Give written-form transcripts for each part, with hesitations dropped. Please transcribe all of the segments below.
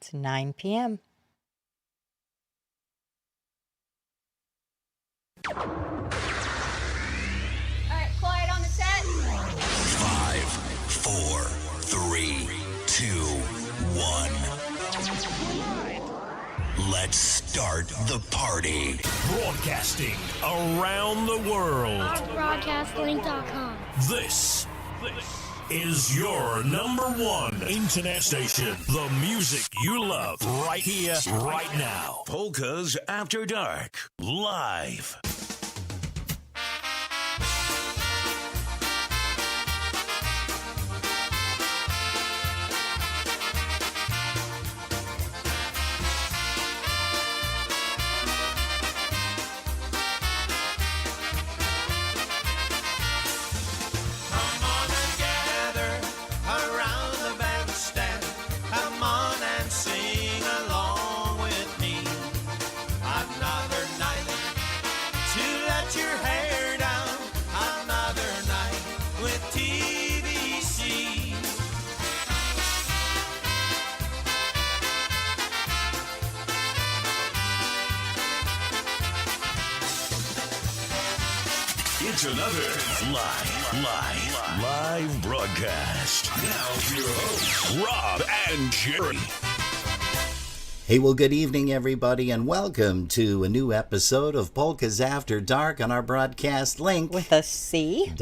It's 9 p.m. All right, quiet on the set. 5, 4, 3, 2, 1. Let's start the party. Broadcasting around the world. Broadcastlink.com. This is your number one internet station. The music you love right here, right now. Polkas After Dark, live. It's another live broadcast. Now your hosts, Rob and Jerry. Hey, well, good evening, everybody, and welcome to a new episode of Polkas After Dark on our broadcast link. With a C.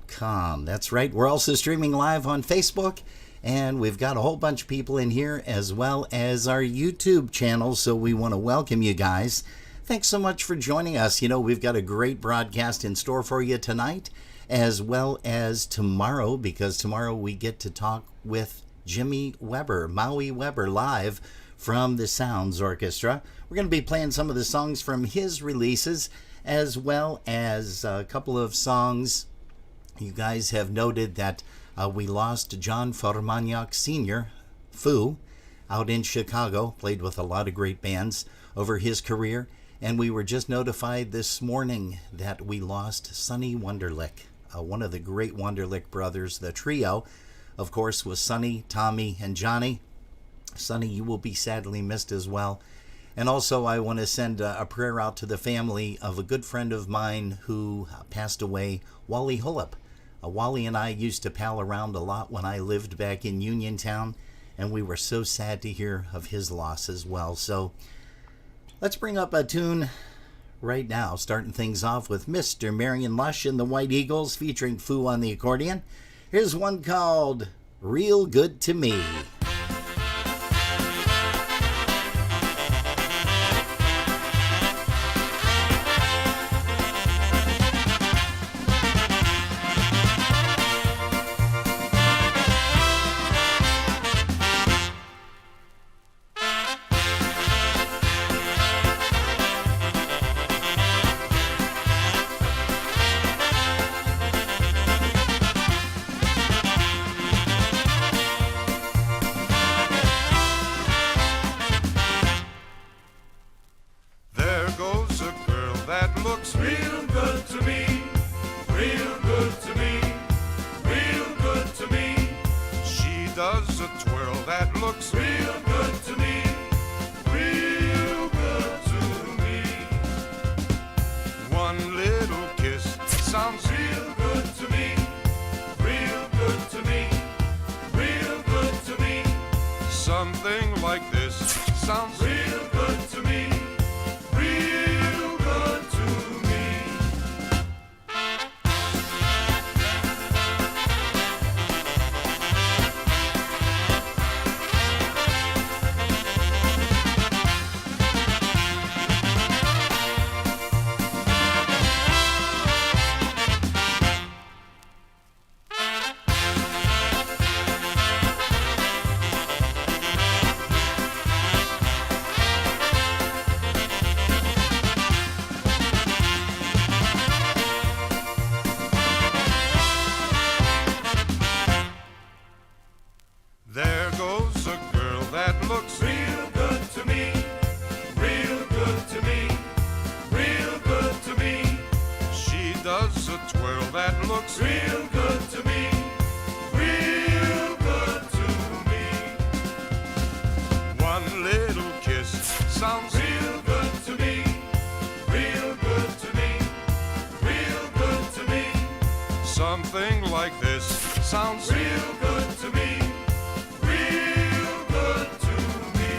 .com. That's right. We're also streaming live on Facebook, and we've got a whole bunch of people in here, as well as our YouTube channel, so we want to welcome you guys. Thanks so much for joining us. You know, we've got a great broadcast in store for you tonight, as well as tomorrow, because tomorrow we get to talk with Jimmy Weber, Maui Weber, live from the Sounds Orchestra. We're going to be playing some of the songs from his releases, as well as a couple of songs. You guys have noted that we lost John Formaniak Sr., Foo, out in Chicago, played with a lot of great bands over his career. And we were just notified this morning that we lost Sonny Wunderlich, one of the great Wunderlich brothers. The trio, of course, was Sonny, Tommy, and Johnny. Sonny, you will be sadly missed as well. And also, I want to send a prayer out to the family of a good friend of mine who passed away, Wally Hullup. Wally and I used to pal around a lot when I lived back in Uniontown, and we were so sad to hear of his loss as well. So let's bring up a tune right now, starting things off with Mr. Marion Lush and the White Eagles featuring Foo on the accordion. Here's one called Real Good to Me. like this sounds real good to me. Real good to me.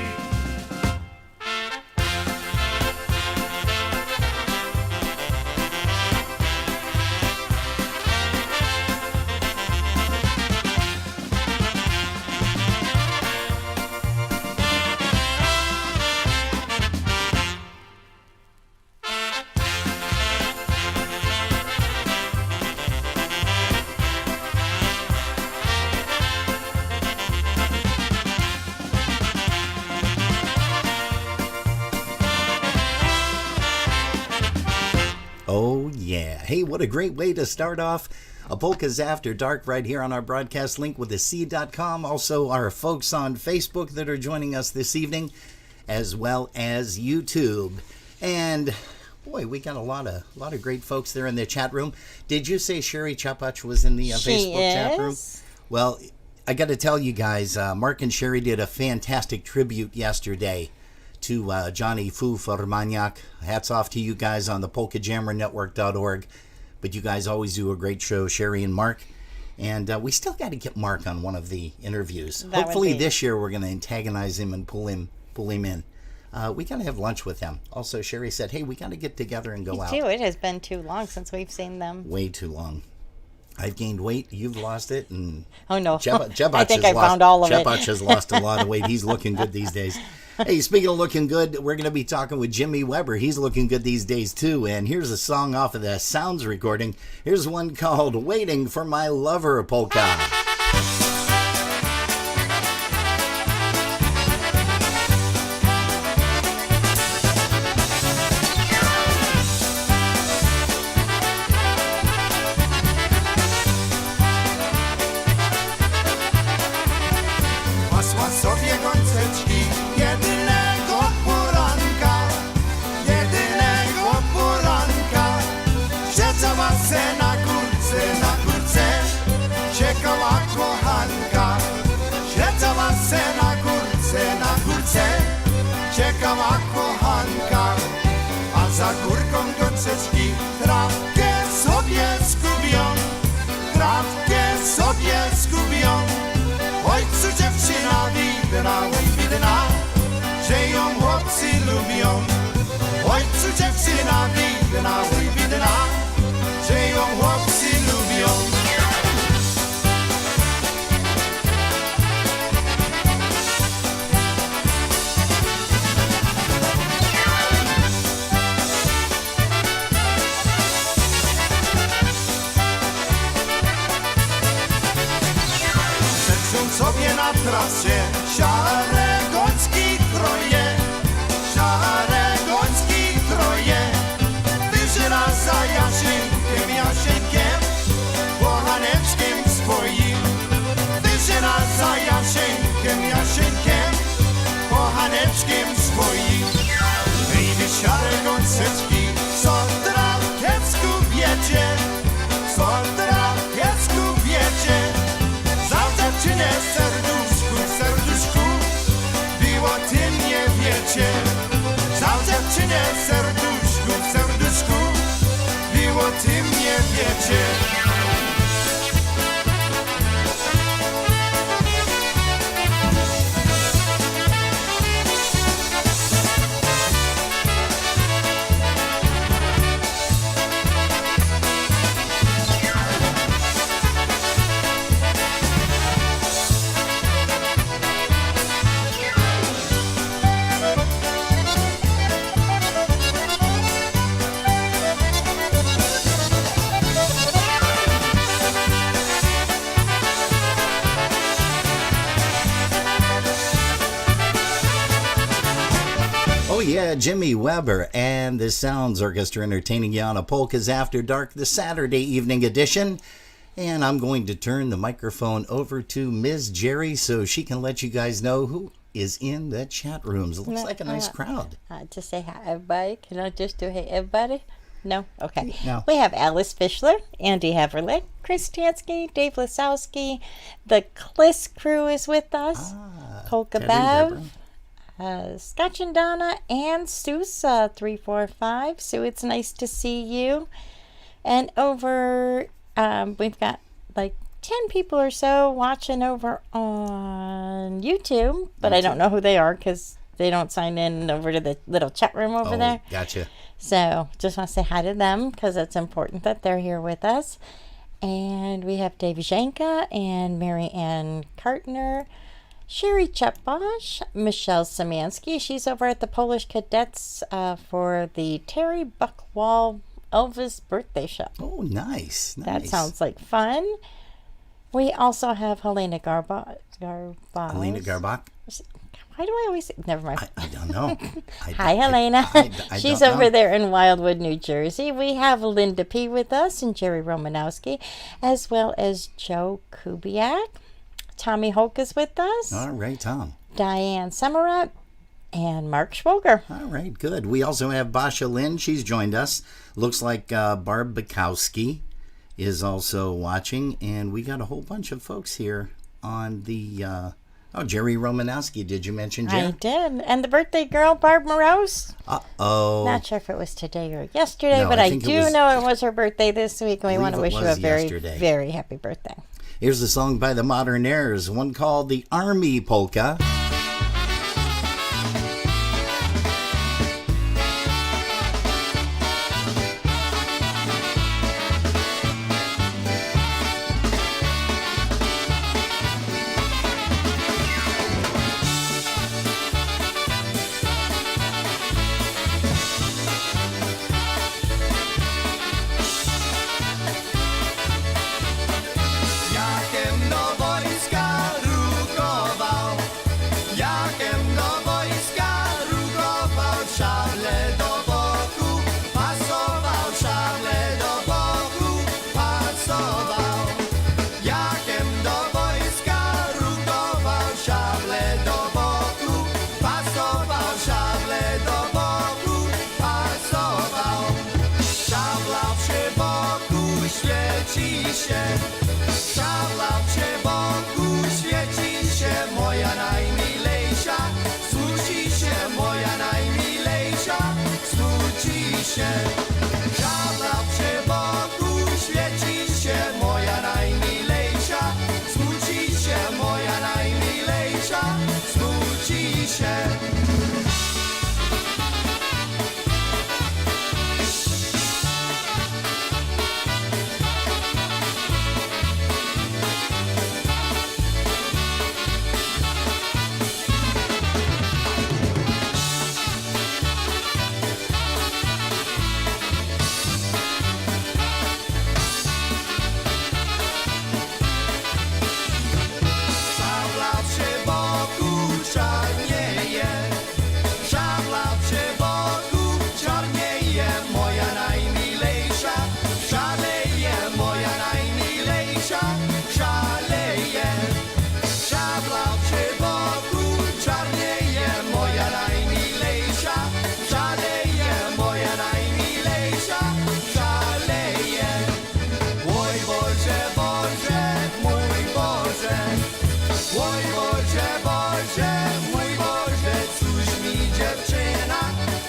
Oh, yeah. Hey, what a great way to start off a Polkas After Dark right here on our broadcast link with the C.com. Also, our folks on Facebook that are joining us this evening, as well as YouTube. And boy, we got a lot of great folks there in the chat room. Did you say Sherry Chapach was in the Facebook chat room? Well, I got to tell you guys, Mark and Sherry did a fantastic tribute yesterday to Johnny Fu Farmaniak. Hats off to you guys on the PolkaJammerNetwork.org. But you guys always do a great show, Sherry and Mark. And we still got to get Mark on one of the interviews. Hopefully this year we're going to antagonize him and pull him in. We got to have lunch with him. Also, Sherry said, hey, we got to get together and go out. Me too. It has been too long since we've seen them. Way too long. I've gained weight. You've lost it. And oh, no. Jebach I think I found all of it. Jebach has lost a lot of weight. He's looking good these days. Hey, speaking of looking good, we're going to be talking with Jimmy Weber. He's looking good these days, too. And here's a song off of the Sounds recording. Here's one called Waiting for My Lover Polka. Pasła sobie gąseczki jedynego poranka, siedzała se na górce, czekała kochanka. Siedzała se na górce, czekała kochanka, a za górką gąseczki trawkę sobie skubią. Ojcu dziewczyna widna, oj widna, że ją chłopcy lubią. Ojcu dziewczyna widna, oj widna, że ją chłopcy lubią. Sobie na trasie szare goński troje, wyżyna za Jasieńkiem, kochaneczkiem swoim. Wyżyna za Jasieńkiem, kochaneczkiem swoim. Hej, wy szare gąseczki, co trakiecku wiecie, dziewczynę serduszku, było tym nie wiecie. Za dziewczynę serduszku, było tym nie wiecie. Oh yeah, Jimmy Weber and the Sounds Orchestra entertaining you on a Polkas After Dark, the Saturday evening edition. And I'm going to turn the microphone over to Ms. Jerry so she can let you guys know who is in the chat rooms. It looks like a nice crowd. Just say hi, everybody. Can I just do hey, everybody? No? Okay. No. We have Alice Fischler, Andy Heverly, Chris Tansky, Dave Lasowski. The Kliss crew is with us. Polka Bev. Scotch and Donna and Sousa 345. Sue, it's nice to see you. And over we've got like 10 people or so watching over on YouTube, but I don't know who they are because they don't sign in over to the little chat room over there. Gotcha. So just want to say hi to them because it's important that they're here with us. And we have Dave Janka and Mary Ann Kartner, Sherry Chepbosh, Michelle Samansky. She's over at the Polish Cadets for the Terry Buckwall Elvis birthday show. Oh, nice. That sounds like fun. We also have Helena Garbach. Helena Garbach? Why do I always say... Never mind. I don't know. Hi, Helena. I She's don't over know. there in Wildwood, New Jersey. We have Linda P. with us and Jerry Romanowski, as well as Joe Kubiak. Tommy Hoke is with us. All right, Tom. Diane Samarat and Mark Schwoger. All right, good. We also have Basha Lynn. She's joined us. Looks like Barb Bukowski is also watching. And we got a whole bunch of folks here on the... Jerry Romanowski. Did you mention Jerry? I did. And the birthday girl, Barb Morose. Uh-oh. Not sure if it was today or yesterday, No, but I I think it do was- know it was her birthday this week, and we I want to believe wish it you a was very, yesterday. very happy birthday. Here's a song by the Modernaires, one called the Army Polka. Jakem do wojska rukował, jakem do wojska rukował, szable do boku, pasował, szable do boku, pasował. Jakem do wojska rukował, szable do boku, pasował, szable do boku, pasował. Szabla przy boku świeci się. Szabla przy boku świeci się, moja najmilejsza, smuci się, moja najmilejsza, smuci się. Szabla przy boku świeci się, moja najmilejsza, smuci się, moja najmilejsza, smuci się. Szabla przy boku czarnieje, szabla przy boku czarnieje, moja najmilejsza, szaleje, moja najmilejsza, szaleje. Szabla przy boku czarnieje, moja najmilejsza, szaleje, moja najmilejsza, szaleje. Oj Boże, Boże, mój Boże, oj Boże, Boże, mój Boże, cóż mi dziewczyna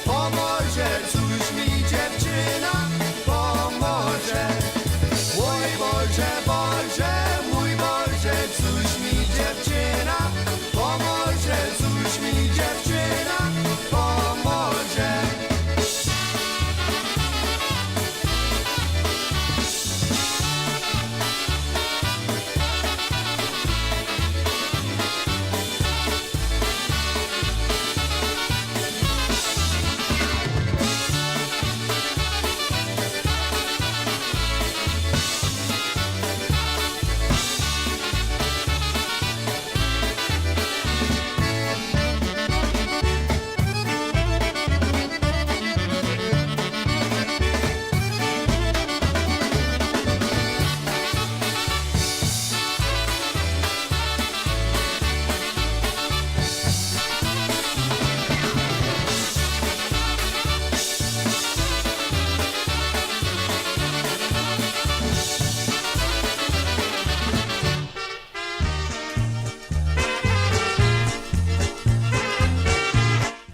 pomoże, cóż mi dziewczyna pomoże. Oj Boże, Boże, mój Boże, cóż mi dziewczyna pomoże, cóż mi dziewczyna pomoże.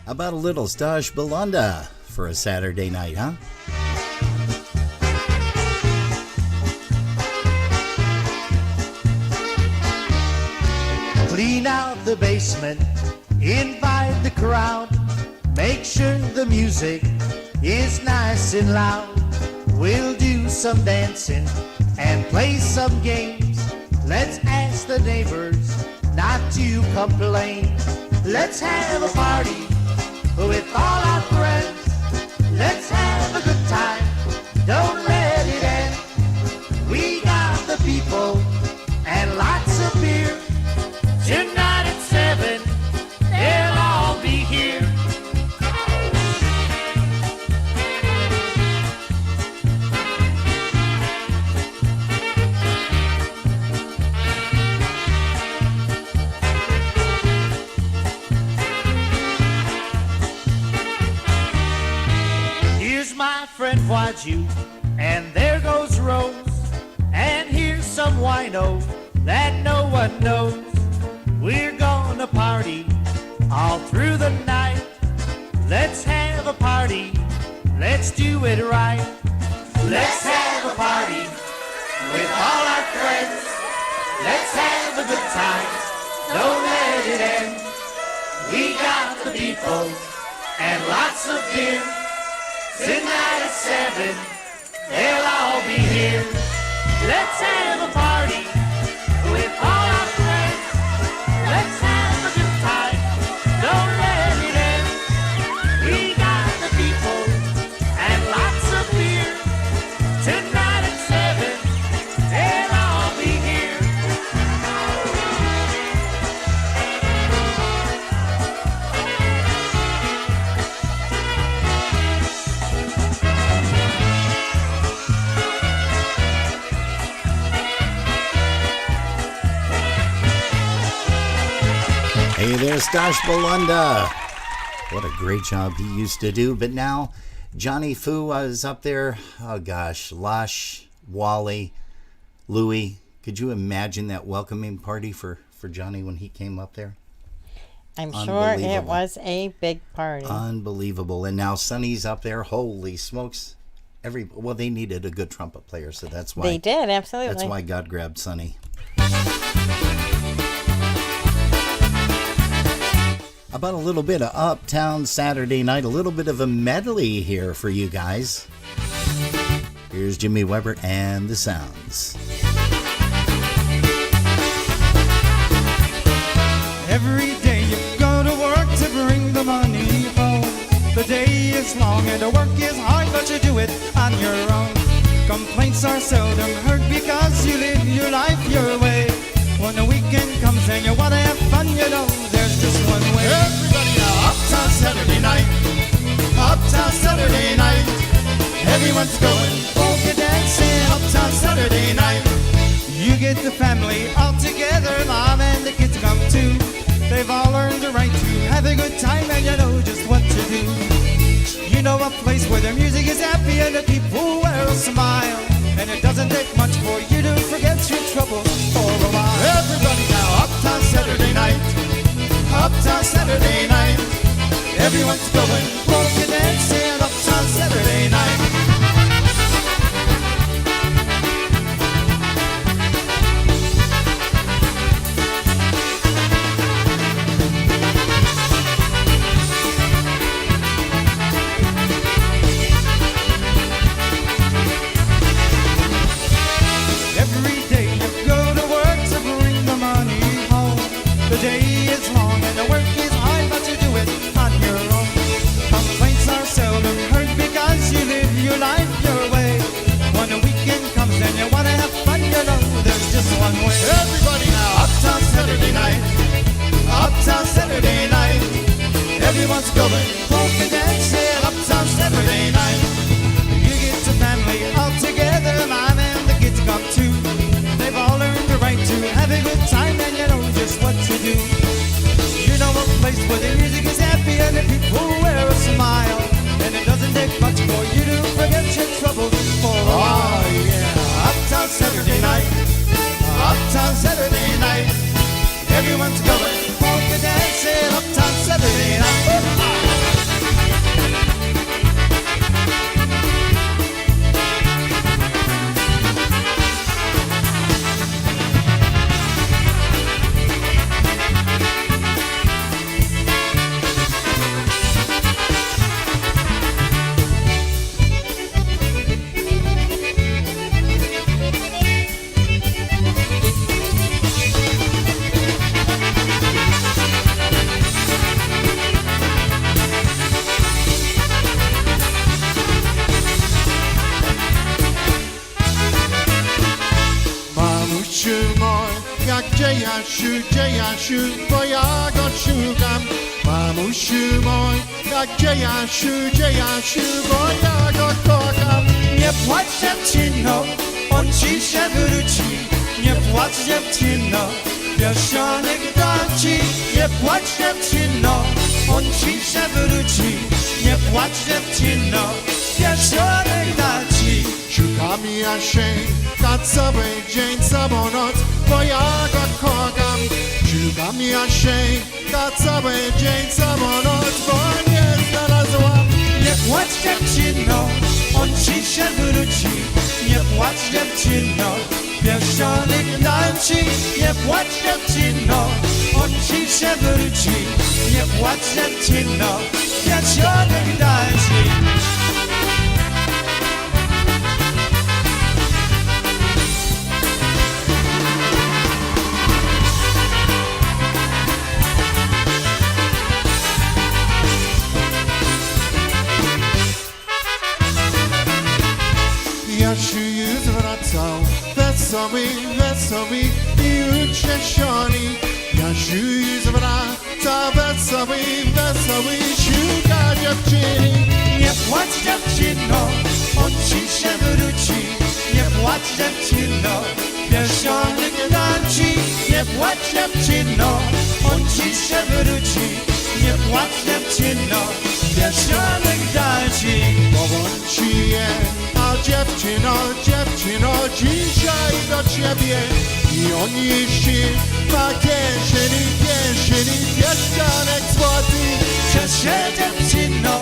How about a little Stash Belanda for a Saturday night, huh? Clean out the basement, invite the crowd. Make sure the music is nice and loud. We'll do some dancing and play some games. Let's ask the neighbors not to complain. Let's have a party with all our friends. Let's have a good time, don't let it end. We got the people and lots of beer. Tonight at 7, they'll all be here. Here's my friend Waju, and there goes Rose. And here's some wino that no one knows. We're gonna party all through the night. Let's have a party, let's do it right. Let's have a party with all our friends. Let's have a good time, don't let it end. We got the people and lots of beer. Tonight at 7, they'll all be here. Let's have a party with all our friends. Let's have a good time, don't let it end. We got the people and lots of beer. Tonight at 7, they'll all be here. Hey there, Stash Belunda. What a great job he used to do. But now, Johnny Fu was up there. Oh gosh, Lush, Wally, Louie. Could you imagine that welcoming party for Johnny when he came up there? I'm sure it was a big party. Unbelievable. And now Sonny's up there. Holy smokes. Well, they needed a good trumpet player, so that's why. They did, absolutely. That's why God grabbed Sonny. About a little bit of Uptown Saturday Night, a little bit of a medley here for you guys. Here's Jimmy Weber and the Sounds. Every day you go to work to bring the money home. The day is long and the work is hard, but you do it on your own. Complaints are seldom heard because you live your life your way. When the weekend comes and you wanna have fun, you know there's just one way. Everybody now, Uptown Saturday night. Uptown Saturday night. Everyone's going polka dancing. Uptown Saturday night. You get the family all together, mom and the kids come too. They've all earned the right to have a good time and you know just what to do. You know a place where the music is happy and the people wear a smile. And it doesn't take much for you to forget your troubles for a while. Everybody now, Uptown Saturday night. Uptown Saturday night. Everyone's going polka dancing. Uptown Saturday night. Everybody now, Uptown Saturday night. Uptown Saturday night. Everyone's going polka dancing. Uptown Saturday night. You get the family all together, mom and the kids come too. They've all earned the right to have a good time and you know just what to do. You know a place where the music is happy and the people wear a smile. And it doesn't take much for you to forget your troubles for a while. Oh yeah, Uptown Saturday night. Uptown Saturday night. Everyone's going polka dancing. Uptown Saturday night. Jasiu, gdzie Jasiu, bo ja go szukam. Mamusiu mój, jak gdzie Jasiu, bo ja go kocham. Nie płacz dziewczyno, on ci się wróci. Nie płacz dziewczyno, pierścionek dam ci. Nie płacz dziewczyno, on ci się wróci. Nie płacz dziewczyno, pierścionek dam ci. Szukam Jasieńka cały dzień, całą noc, bo ja go kocham. Szukam Jasieńka cały dzień, całą noc, bo nie znalazłam. Nie płacz dziewczyno, on ci się wróci. Nie płacz dziewczyno, pierścionek dam ci. Nie płacz dziewczyno, on ci się wróci. Nie płacz dziewczyno, pierścionek dam ci. Jasiu już wracał, wesoły i ucieszony. Jasiu już wraca, wesoły, szuka dziewczyny. Nie płacz dziewczyno, on ci się wróci. Nie płacz dziewczyno, pierścionek dam ci. Nie płacz dziewczyno, on ci się wróci. Nie płacz dziewczyno, pierścionek dam ci. Powąci je, a dziewczyno, dzisiaj do ciebie. I on jeździ ma kieszeni, pierścionek złoty. Cieszę dziewczyno,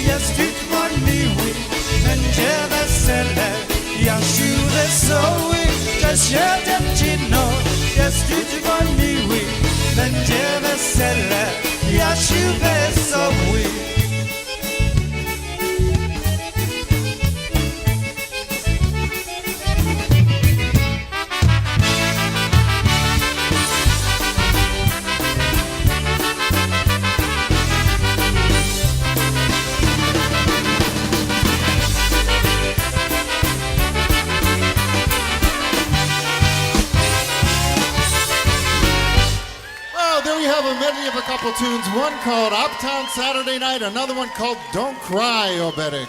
jest twój miły, będzie wesele, Jasiu wesoły. Cieszę dziewczyno, jest twój miły, będzie wesele, Jasiu wesoły. Medley of a couple tunes, one called Uptown Saturday Night, another one called Don't Cry, Obedic.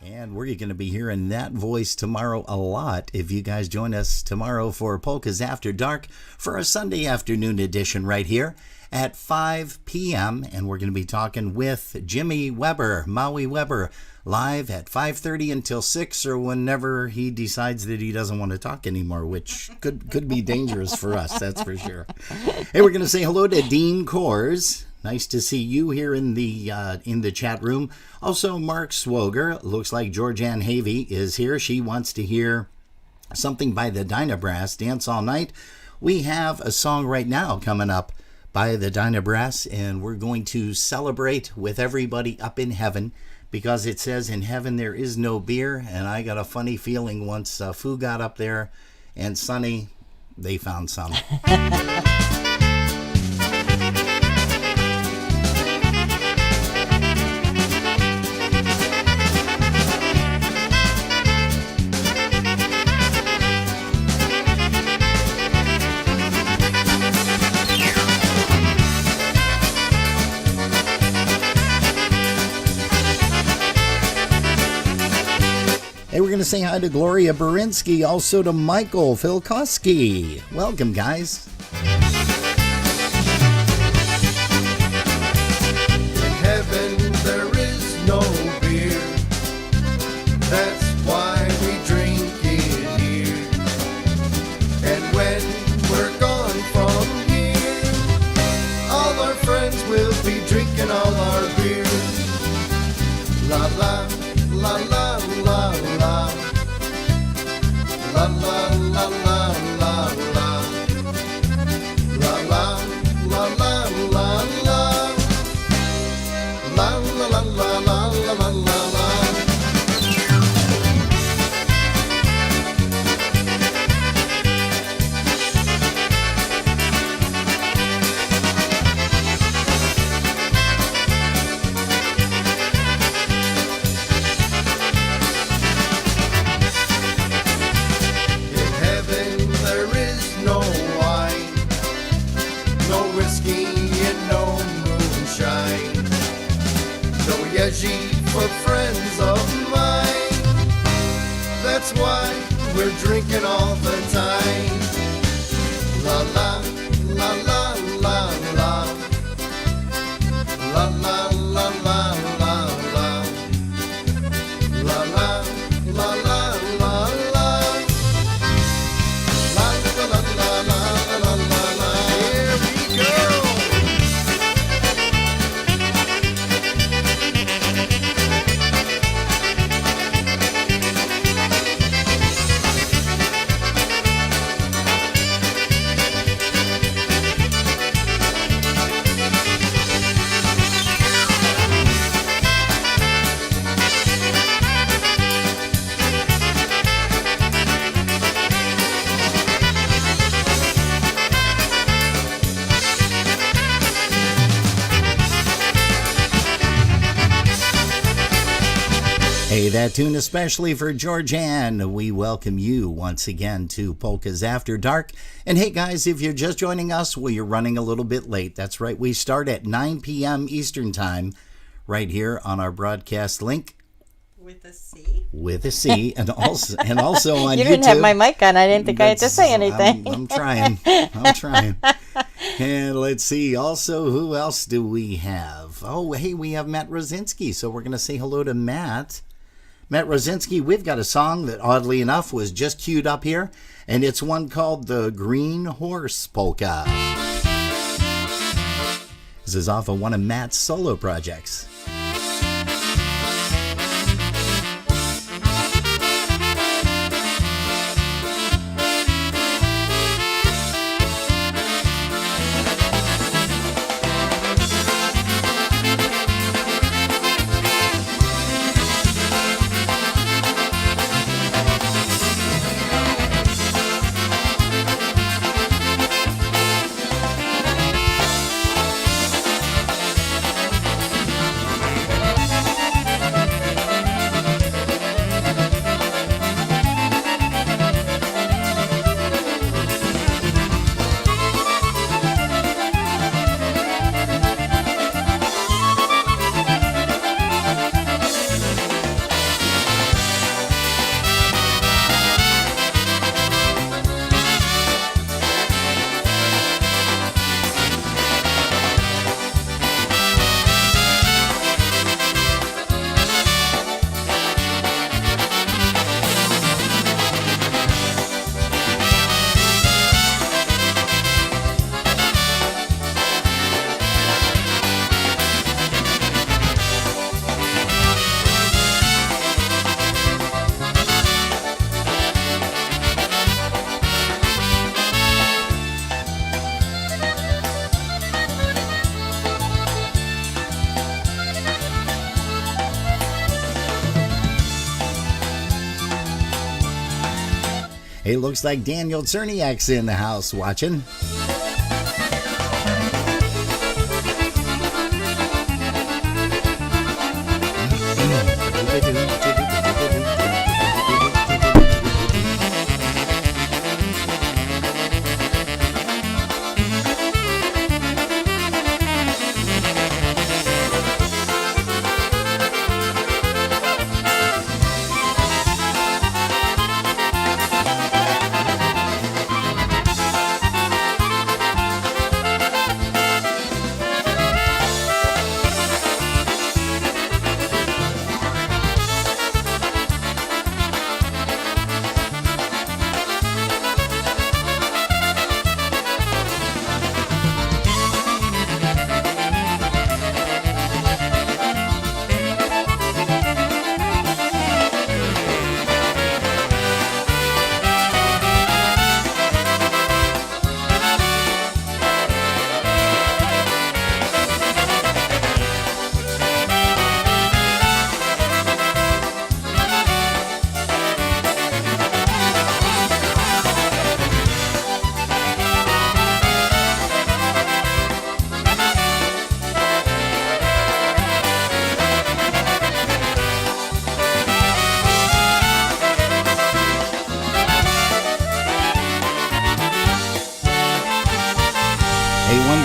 And we're going to be hearing that voice tomorrow a lot if you guys join us tomorrow for Polkas After Dark for a Sunday afternoon edition right here at 5 p.m. And we're going to be talking with Jimmy Weber, Maui Weber, live at 5:30 until 6 or whenever he decides that he doesn't want to talk anymore, which could be dangerous for us, that's for sure. Hey, we're going to say hello to Dean Kors. Nice to see you here in the chat room. Also, Mark Swoger. Looks like Georgianne Havey is here. She wants to hear something by the Dynabrass, Dance All Night. We have a song right now coming up by the Dynabrass, and we're going to celebrate with everybody up in heaven, because it says in heaven there is no beer, and I got a funny feeling once Fu got up there and Sonny, they found some. Hey, we're going to say hi to Gloria Berinsky, also to Michael Filkowski. Welcome, guys. In heaven there is no beer. That's why we drink it here. And when we're gone from here, all our friends will be drinking all our beer. La la, la la la la. La la la la la la. La la la la la la. La la la la la la la la. In heaven that's why we're drinking all the time. La la, la la la la. La la la la la la. La la la la la la. La la la la la la la la. Here we go. Hey, that tune especially for Georgianne. We welcome you once again to Polkas After Dark. And hey guys, if you're just joining us, well, you're running a little bit late. That's right, we start at 9 p.m. Eastern Time right here on our broadcast link. With a C? With a C, and also on YouTube. You didn't have my mic on. I didn't think I had to say anything. I'm trying. I'm trying. And let's see. Also, who else do we have? Oh, hey, we have Matt Rosinski. So we're going to say hello to Matt. Matt Rosinski, we've got a song that, oddly enough, was just queued up here, and it's one called the Green Horse Polka. This is off of one of Matt's solo projects. Hey, looks like Daniel Czerniak's in the house watching.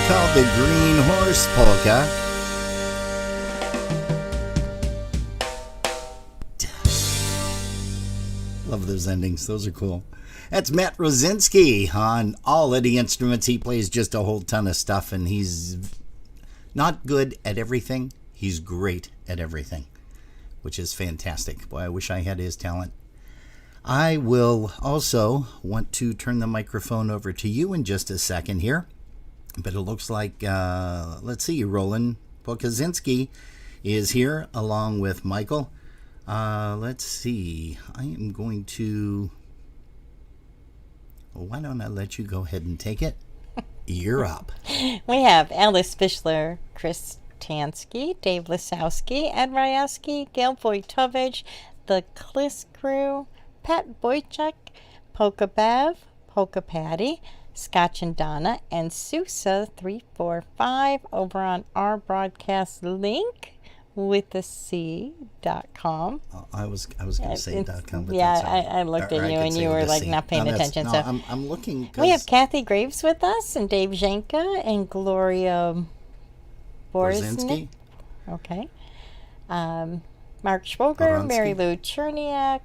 Called the Green Horse Polka. Love those endings. Those are cool. That's Matt Rosinski on all of the instruments. He plays just a whole ton of stuff, and he's not good at everything. He's great at everything, which is fantastic. Boy, I wish I had his talent. I will also want to turn the microphone over to you in just a second here. But it looks like, let's see, Roland Pokazinski is here along with Michael. Let's see. I am going to... Why don't I let you go ahead and take it? You're up. We have Alice Fischler, Chris Tansky, Dave Lisowski, Ed Ryowski, Gail Vojtovich, the Kliss Crew, Pat Boychuk, Polka Bev, Polka Patty, Scotch and Donna, and Sousa345 over on our broadcast link with the C.com. I was going to say .com, but yeah, that's all right. I looked Or at I you could and say you with were a like C. not paying attention. No, So I'm looking. we have Kathy Graves with us and Dave Zhenka and Gloria Borznik. Okay. Mark Schwoger, Oronsky. Mary Lou Cherniak,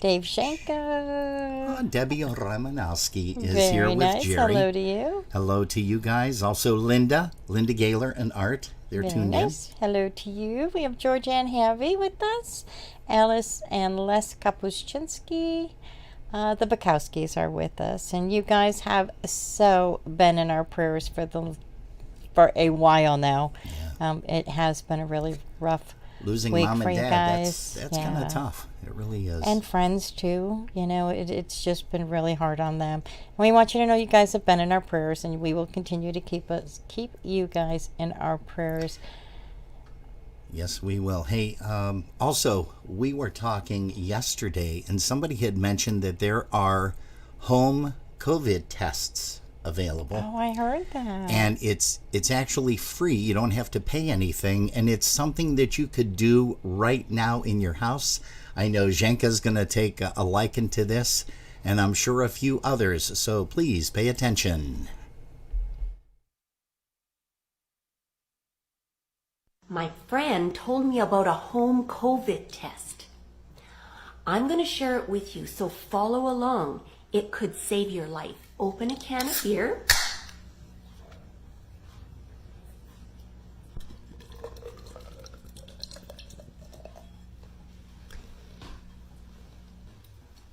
Dave Zhenka. Debbie Romanowski is Very here with nice. Jerry. Hello to you. Hello to you guys. Also Linda Gaylor and Art. They're Very tuned nice. Hello to you. We have Georgianne Harvey with us, Alice and Les Kapuscinski. The Bukowskis are with us, and you guys have so been in our prayers for a while now. Yeah. It has been a really rough Losing week mom for and you dad, guys. that's kind of tough. It really is. And friends too. You know, it's just been really hard on them. And we want you to know you guys have been in our prayers, and we will continue to keep you guys in our prayers. Yes, we will. Hey, also, we were talking yesterday, and somebody had mentioned that there are home COVID tests available. Oh, I heard that. And it's actually free. You don't have to pay anything, and it's something that you could do right now in your house. I know Zhenka's going to take a liking to this, and I'm sure a few others, so please pay attention. My friend told me about a home COVID test. I'm going to share it with you, so follow along. It could save your life. Open a can of beer.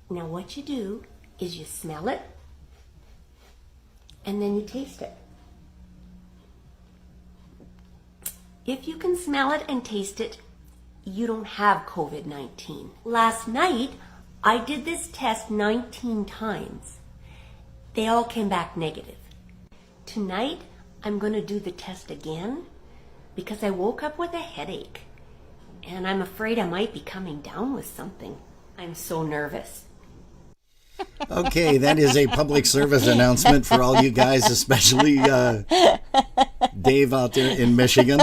Now what you do is you smell it, and then you taste it. If you can smell it and taste it, you don't have COVID-19. Last night, I did this test 19 times. They all came back negative. Tonight, I'm going to do the test again because I woke up with a headache and I'm afraid I might be coming down with something. I'm so nervous. Okay, that is a public service announcement for all you guys, especially Dave out there in Michigan.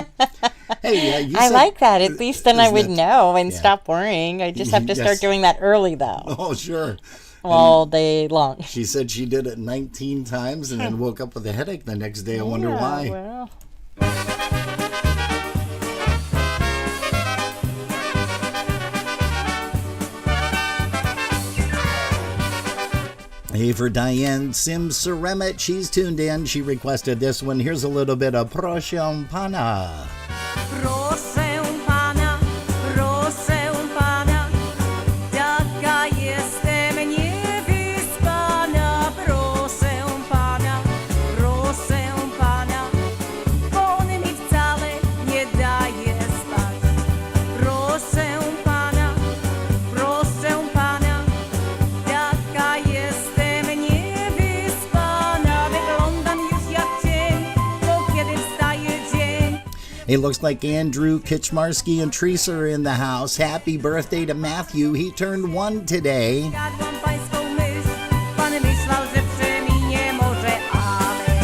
Hey, I like that. At least then I would know and yeah. stop worrying. I just have to start Yes. doing that early, though. Oh, sure. All day long. She said she did it 19 times and then woke up with a headache the next day. I wonder Yeah, why. Well. Hey, for Diane Sims-Ceremit, she's tuned in. She requested this one. Here's a little bit of Proszę Pana. Proszę pana, taka jestem niewyspana. Proszę pana, bo on mi wcale nie daje spać. Proszę pana, taka jestem niewyspana. Wyglądam już jak cień, bo kiedy wstaje dzień. It looks like Andrew Kiczmarski and Teresa are in the house. Happy birthday to Matthew. He turned 1 today. Jadłam pańską myśl, pan myślał, że przeminie może, ale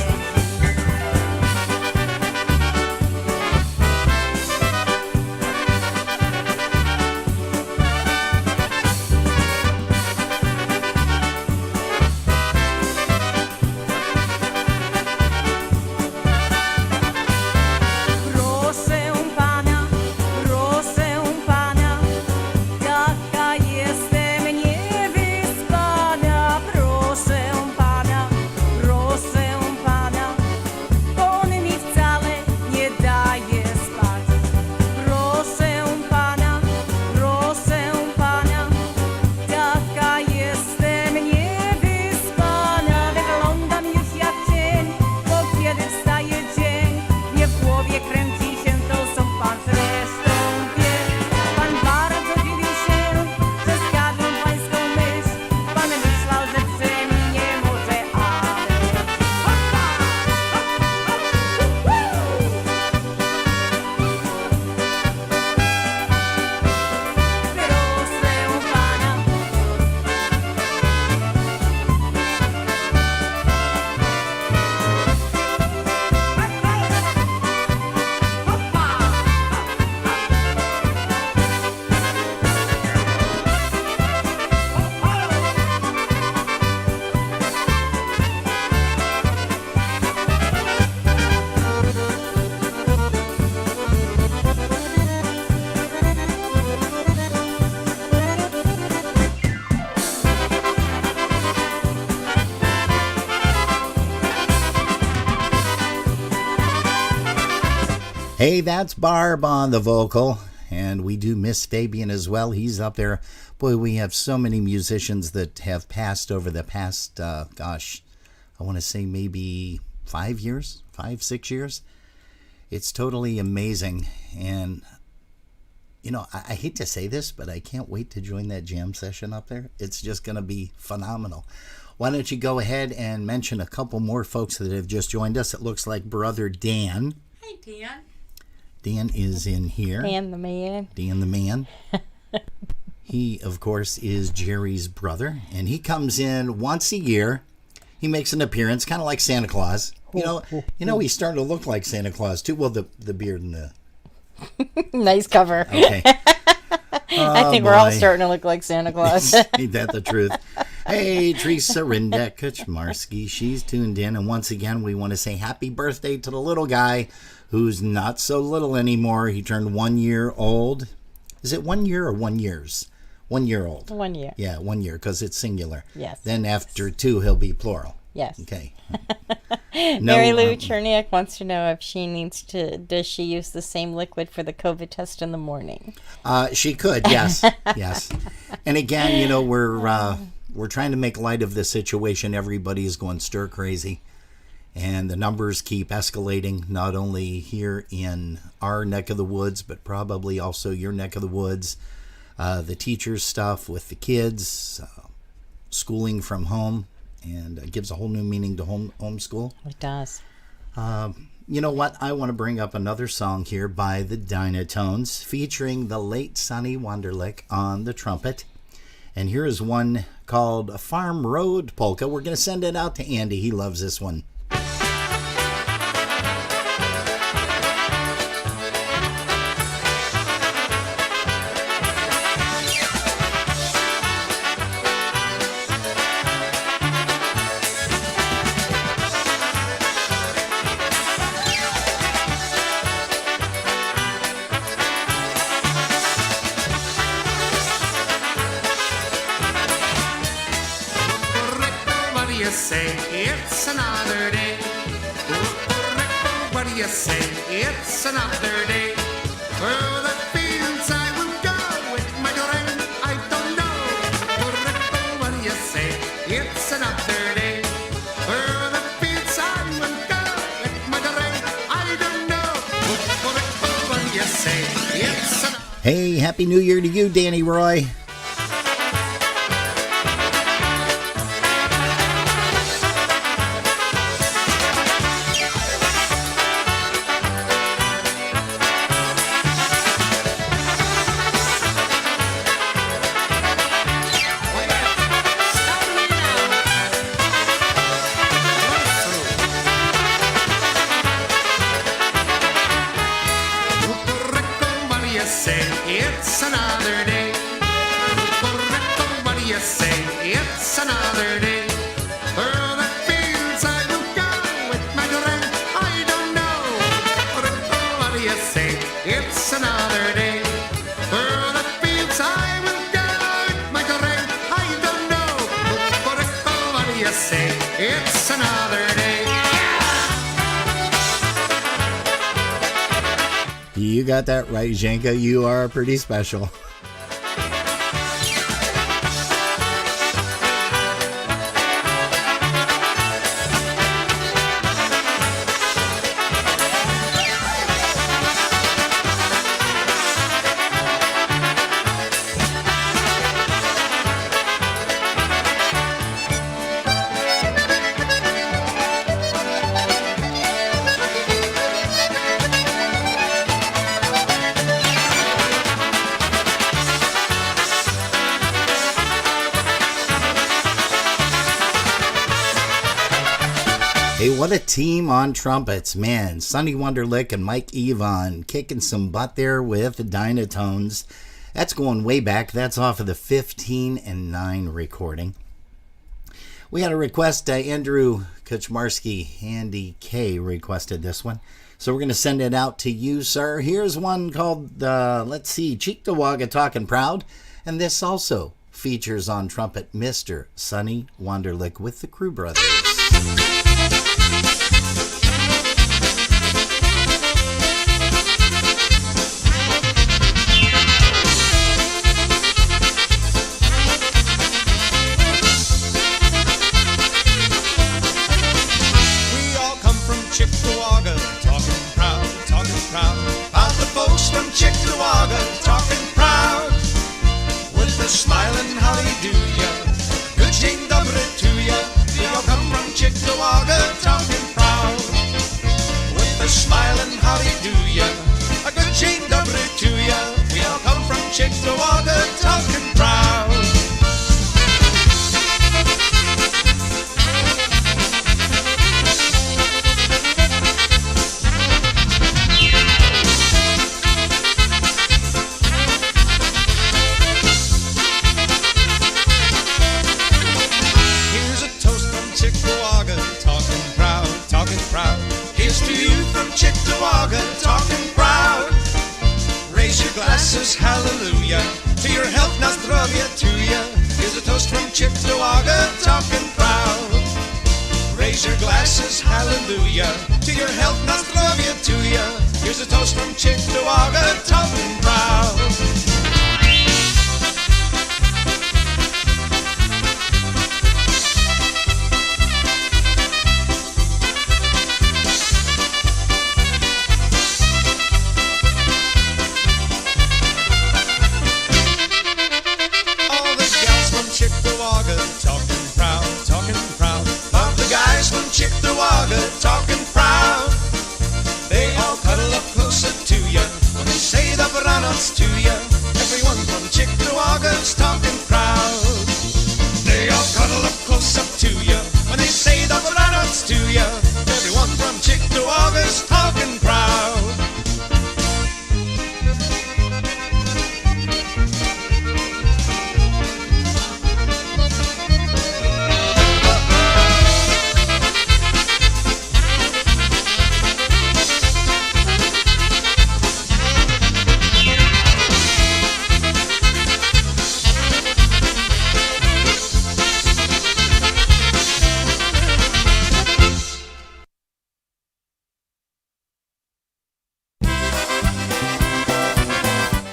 proszę pana, taka jestem Hey, that's Barb on the vocal. And we do miss Fabian as well. He's up there. Boy, we have so many musicians that have passed over the past, I want to say maybe 5 years, 6 years. It's totally amazing. And, you know, I hate to say this, but I can't wait to join that jam session up there. It's just going to be phenomenal. Why don't you go ahead and mention a couple more folks that have just joined us? It looks like Brother Dan. Hey, Dan. Dan is in here. Dan the man. Dan the man. He, of course, is Jerry's brother, and he comes in once a year. He makes an appearance, kind of like Santa Claus. You know, he's starting to look like Santa Claus too. Well, the beard and the nice cover. Okay. I think we're all starting to look like Santa Claus. Ain't that the truth? Hey, Teresa Rindek Kaczmarski, she's tuned in, and once again, we want to say happy birthday to the little guy who's not so little anymore. He turned 1 year old. Is it 1 year or 1 years? 1 year old. 1 year. Yeah, 1 year, because it's singular. Yes. Then after 2, he'll be plural. Yes. Okay. Mary Lou Cherniak wants to know if she does she use the same liquid for the COVID test in the morning? She could, yes. Yes. And again, you know, we're trying to make light of the situation. Everybody is going stir crazy. And the numbers keep escalating, not only here in our neck of the woods, but probably also your neck of the woods. The teachers' stuff with the kids, schooling from home, and it gives a whole new meaning to homeschool. It does. You know what? I want to bring up another song here by the Dynatones, featuring the late Sonny Wonderlick on the trumpet. And here is one called Farm Road Polka. We're going to send it out to Andy. He loves this one. Say it's another day. What do you say? It's another day. Where the fields I will go with my girl, I don't know. What do you say? It's another day. Where the fields I will go with my girl, I don't know. What do you say? It's another. Hey, Happy New Year to you, Danny Roy. It's another day. What do you say? It's another day. Where the fields I will go with my girl, I don't know. What do you say? It's another day. Where the fields I will go with my girl, I don't know. What do you say? It's another day. You got that right, Zhenka. You are pretty special. Hey, what a team on trumpets, man. Sonny Wonderlick and Mike Evon kicking some butt there with the Dynatones. That's going way back. That's off of the 15 and 9 recording. We had a request. Andrew Kaczmarski, Andy K, requested this one. So we're going to send it out to you, sir. Here's one called, let's see, Cheektowaga Talkin' Proud. And this also features on trumpet Mr. Sonny Wonderlick with the Crew Brothers. Cheektowaga, talking proud. Here's a toast from Cheektowaga, talking proud, talking proud. Here's to you from Cheektowaga, talking proud. Raise your glasses, hallelujah, to your health, na zdrowie to ya. Here's a toast from Cheektowaga, talking proud. Raise your glasses, hallelujah, to your health, na zdrowie to ya. Here's a toast from Cheektowaga, talking proud. Cheektowaga, talking proud, talking proud. Of the guys from Cheektowaga, talking proud. They all cuddle up closer to you when they say the dobranoc to you. Everyone from Cheektowaга's talking proud. They all cuddle up close up to you when they say the dobranoc to you. Everyone from Cheektowaга's talking proud.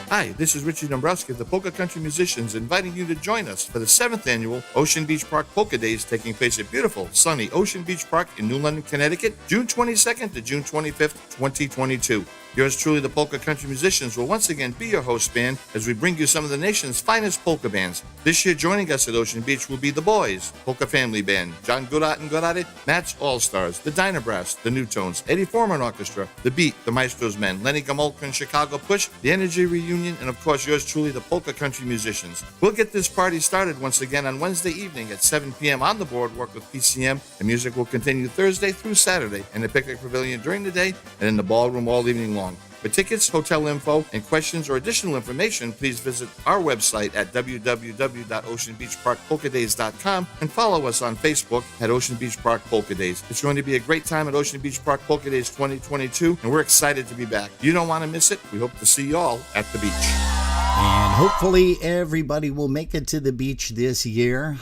Hi, this is Richie Dombrowski of the Polka Country Musicians, inviting you to join us for the 7th annual Ocean Beach Park Polka Days, taking place at beautiful, sunny Ocean Beach Park in New London, Connecticut, June 22nd to June 25th, 2022. Yours truly, the Polka Country Musicians, will once again be your host band as we bring you some of the nation's finest polka bands. This year, joining us at Ocean Beach will be The Boys, Polka Family Band, John Godat and Godate, Matt's All-Stars, the Dyna Brass, the New Tones, Eddie Foreman Orchestra, The Beat, the Maestro's Men, Lenny Gomolka and Chicago Push, the Energy Reunion, and of course, yours truly, the Polka Country Musicians. We'll get this party started once again on Wednesday evening at 7 p.m. on the boardwalk with PCM, and music will continue Thursday through Saturday in the Picnic Pavilion during the day and in the ballroom all evening long. For tickets, hotel info, and questions or additional information, please visit our website at www.oceanbeachparkpolkadays.com and follow us on Facebook at Ocean Beach Park Polka Days. It's going to be a great time at Ocean Beach Park Polka Days 2022, and we're excited to be back. You don't want to miss it. We hope to see you all at the beach. And hopefully everybody will make it to the beach this year,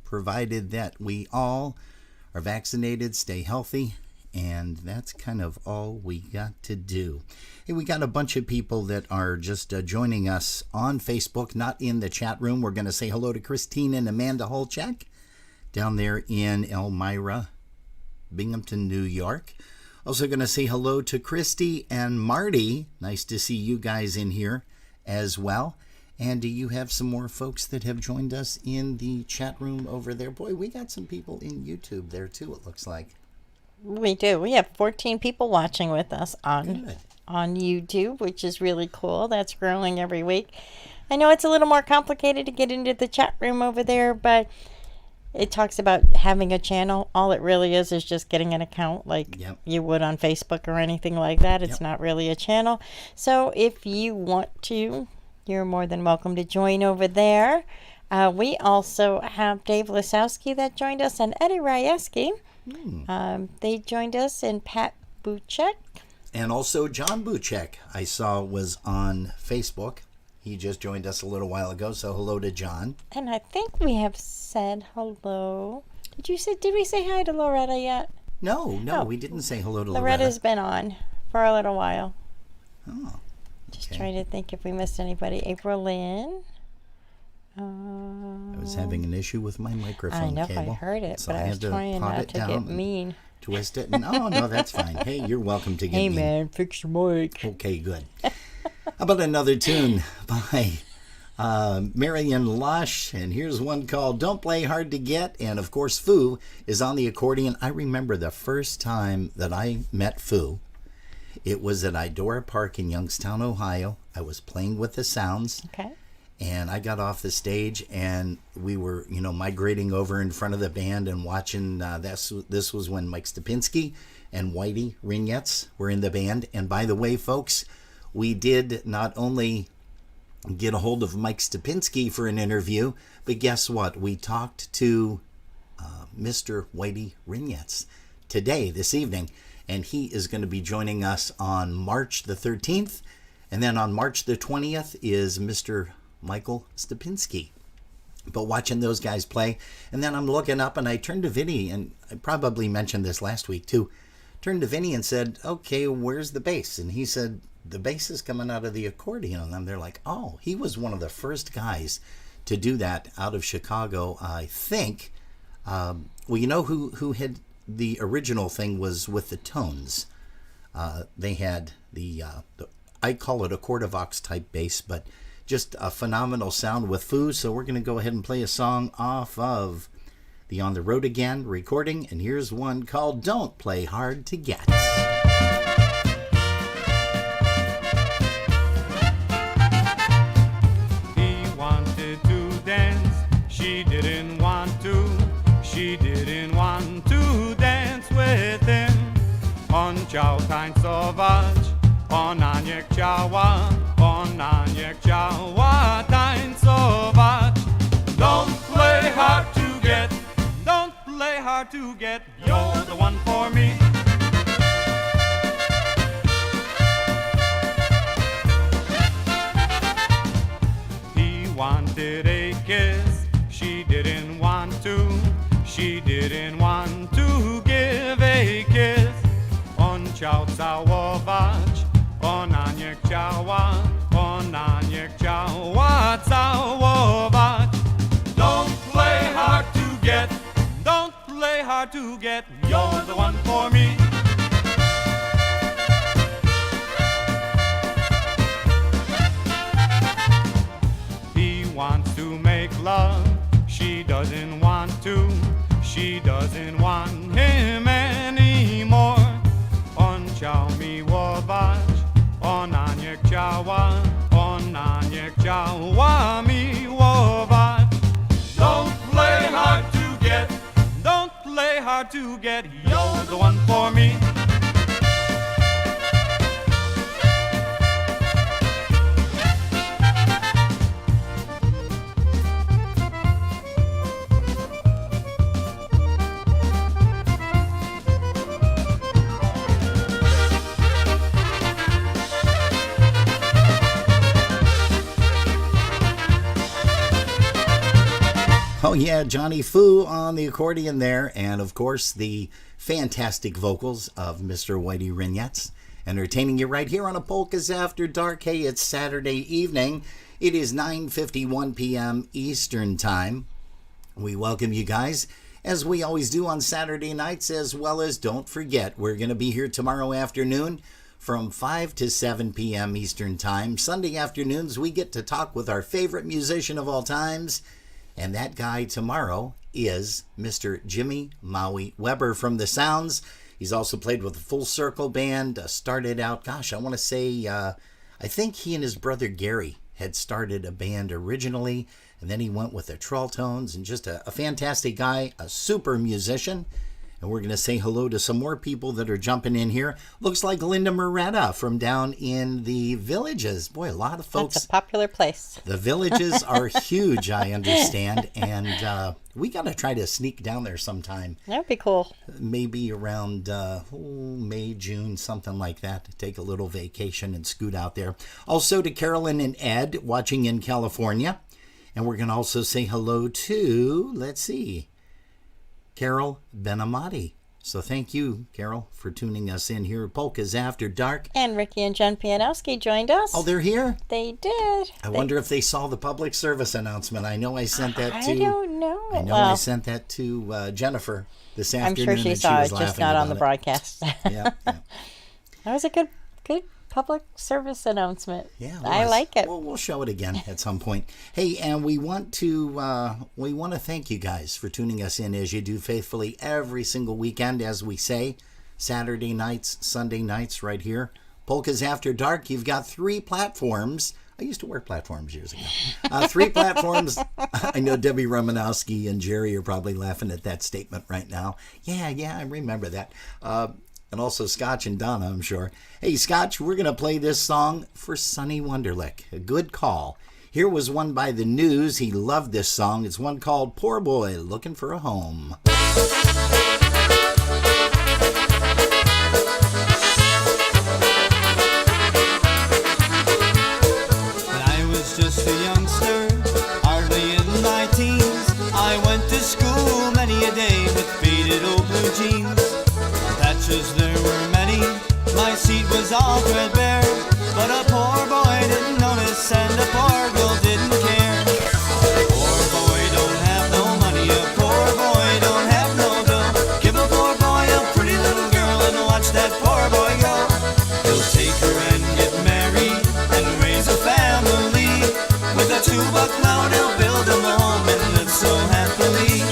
provided that we all are vaccinated, stay healthy, and that's kind of all we got to do. Hey, we got a bunch of people that are just joining us on Facebook, not in the chat room. We're going to say hello to Christine and Amanda Holchak down there in Elmira, Binghamton, New York. Also going to say hello to Christy and Marty. Nice to see you guys in here as well. And do you have some more folks that have joined us in the chat room over there? Boy, we got some people in YouTube there too, it looks like. We do. We have 14 people watching with us on YouTube, which is really cool. That's growing every week. I know it's a little more complicated to get into the chat room over there, but it talks about having a channel. All it really is just getting an account like you would on Facebook or anything like that. It's not really a channel. So if you want to, you're more than welcome to join over there. We also have Dave Lisowski that joined us and Eddie Rajewski. They joined us, and Pat Buchek. And also John Buchek, I saw, was on Facebook. He just joined us a little while ago, so hello to John. And I think we have said hello. Did we say hi to Loretta yet? No, we didn't say hello to Loretta. Loretta's been on for a little while. Oh. Just trying to think if we missed anybody. April Lynn. I was having an issue with my microphone I know, cable. I heard it, so but I was trying not to get mean. Twist it. No, that's fine. Hey, you're welcome to get mean. Hey, man, fix your mic. Okay, good. How about another tune by Marion Lush? And here's one called Don't Play Hard to Get. And, of course, Foo is on the accordion. I remember the first time that I met Foo. It was at Idora Park in Youngstown, Ohio. I was playing with the sounds. Okay. And I got off the stage, and we were, migrating over in front of the band and watching. This was when Mike Stupinski and Whitey Rignettes were in the band. And by the way, folks, we did not only get a hold of Mike Stupinski for an interview, but guess what? We talked to Mr. Whitey Rignettes today, this evening, and he is going to be joining us on March the 13th. And then on March the 20th is Mr. Michael Stupinski. But watching those guys play, and then I'm looking up and I turned to Vinny, and I probably mentioned this last week too, turned to Vinny and said, okay, where's the bass? And he said, the bass is coming out of the accordion. And they're like, oh, he was one of the first guys to do that out of Chicago, I think. Well, you know who had the original thing was with the Tones. They had the I call it a Quartervox type bass, but just a phenomenal sound with Foo. So we're going to go ahead and play a song off of the On the Road Again recording. And here's one called Don't Play Hard to Get. He wanted to dance, she didn't want to. She didn't want to dance with him. On ciao tań sować, ona nie chciała. Ona nie chciała tańcować. Don't play hard to get, don't play hard to get. You're the one for me. He wanted a kiss, she didn't want to. She didn't want to give a kiss. On chciał całować, ona nie chciała. Ona nie chciała całować. Don't play hard to get, don't play hard to get. You're the one for me. He wants to make love, she doesn't want to. She doesn't want him anymore. On chciał miłować, ona nie chciała. Ona nie chciała miłować. Don't play hard to get, don't play hard to get. You're the one for me. Oh yeah, Johnny Foo on the accordion there, and of course the fantastic vocals of Mr. Whitey Rignettes, entertaining you right here on a Polkas After Dark. Hey, it's Saturday evening. It is 9:51 p.m. Eastern Time. We welcome you guys, as we always do on Saturday nights, as well as don't forget, we're going to be here tomorrow afternoon from 5 to 7 p.m. Eastern Time. Sunday afternoons, we get to talk with our favorite musician of all times, and that guy tomorrow is Mr. Jimmy Maui Weber from The Sounds. He's also played with the Full Circle Band, started out, I want to say, I think he and his brother Gary had started a band originally, and then he went with the Trolltones, and just a fantastic guy, a super musician. And we're going to say hello to some more people that are jumping in here. Looks like Linda Moretta from down in the Villages. Boy, a lot of folks. That's a popular place. The Villages are huge, I understand. And we got to try to sneak down there sometime. That'd be cool. Maybe around May, June, something like that. Take a little vacation and scoot out there. Also to Carolyn and Ed watching in California. And we're going to also say hello to, let's see, Carol Benamati. So thank you, Carol, for tuning us in here at Polkas After Dark. And Ricky and Jen Pianowski joined us. Oh, they're here? They did. I wonder if they saw the public service announcement. I know I sent that to... I don't know. I know I sent that to Jennifer this afternoon. I'm sure she saw it, just not on the broadcast. Yeah. That was a good public service announcement. Yeah, I like it. We'll show it again at some point. Hey, and we want to thank you guys for tuning us in as you do faithfully every single weekend, as we say, Saturday nights, Sunday nights, right here, Polkas After Dark, you've got 3 platforms. I used to wear platforms years ago. 3 platforms. I know Debbie Romanowski and Jerry are probably laughing at that statement right now. Yeah, I remember that. And also Scotch and Donna, I'm sure. Hey, Scotch, we're going to play this song for Sonny Wonderlick. A good call. Here was one by The News. He loved this song. It's one called Poor Boy Looking for a Home. Just a youngster, hardly in my teens. I went to school many a day with faded old blue jeans. Patches there were many, my seat was all threadbare. But a poor boy didn't notice and a poor girl didn't care. A poor boy don't have no money, a poor boy don't have no dough. Give a poor boy a pretty little girl and watch that poor boy go. He'll take her and get married and raise a family. With a $2 note, he'll build him a home and live so happily.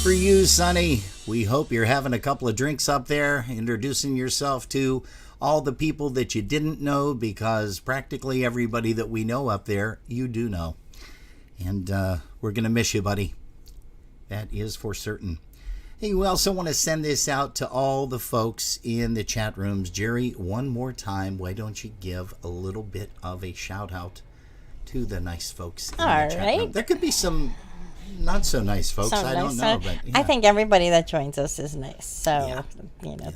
For you, Sonny. We hope you're having a couple of drinks up there, introducing yourself to all the people that you didn't know, because practically everybody that we know up there, you do know. And we're going to miss you, buddy. That is for certain. Hey, we also want to send this out to all the folks in the chat rooms. Jerry, one more time, why don't you give a little bit of a shout out to the nice folks in the chat room? There could be some not so nice folks. I don't know, but yeah. I think everybody that joins us is nice. So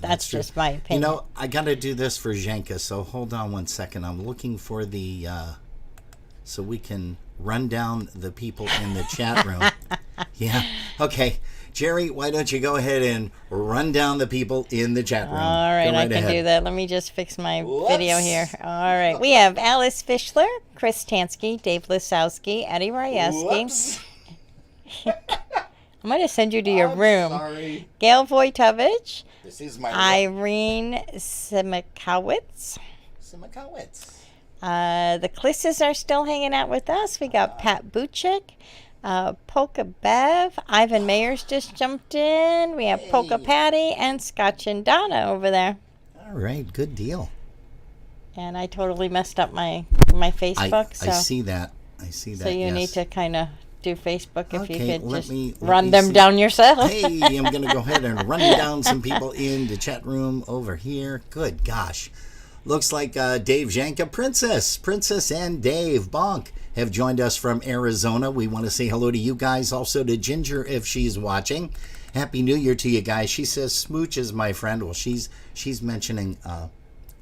that's just my opinion. I got to do this for Zhenka. So hold on one second. I'm looking for the so we can run down the people in the chat room. Yeah. Okay. Jerry, why don't you go ahead and run down the people in the chat room? All right, I can do that. Let me just fix my video here. All right. We have Alice Fischler, Chris Tansky, Dave Lisowski, Eddie Rajewski. I'm going to send you to your room. Sorry. Gail Wojtovich. This is my Irene Simikowicz. The Clisses are still hanging out with us. We got Pat Buchik, Polka Bev, Ivan Mayers just jumped in. We have Polka Patty and Scotch and Donna over there. All right, good deal. And I totally messed up my Facebook. I see that. So you need to kind of do Facebook if okay, you could let just run them down yourself. Hey, I'm going to go ahead and run down some people in the chat room over here. Good gosh. Looks like Dave Zhanka, Princess and Dave Bonk have joined us from Arizona. We want to say hello to you guys. Also to Ginger if she's watching. Happy New Year to you guys. She says smooches, my friend. Well, she's mentioning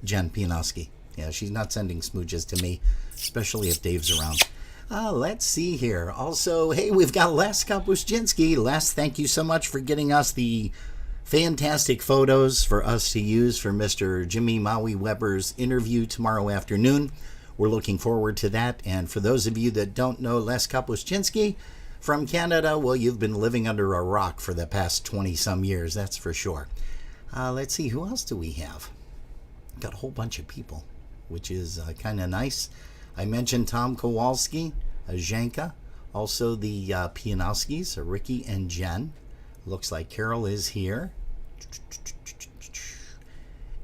Jen Pianowski. Yeah, she's not sending smooches to me, especially if Dave's around. Let's see here. Also, hey, we've got Les Kapuscinski. Les, thank you so much for getting us the fantastic photos for us to use for Mr. Jimmy Maui Weber's interview tomorrow afternoon. We're looking forward to that. And for those of you that don't know Les Kapuscinski from Canada, well, you've been living under a rock for the past 20-some years, that's for sure. Let's see, who else do we have? Got a whole bunch of people, which is kind of nice. I mentioned Tom Kowalski, Zhenka, also the Pianowskis, Ricky and Jen. Looks like Carol is here.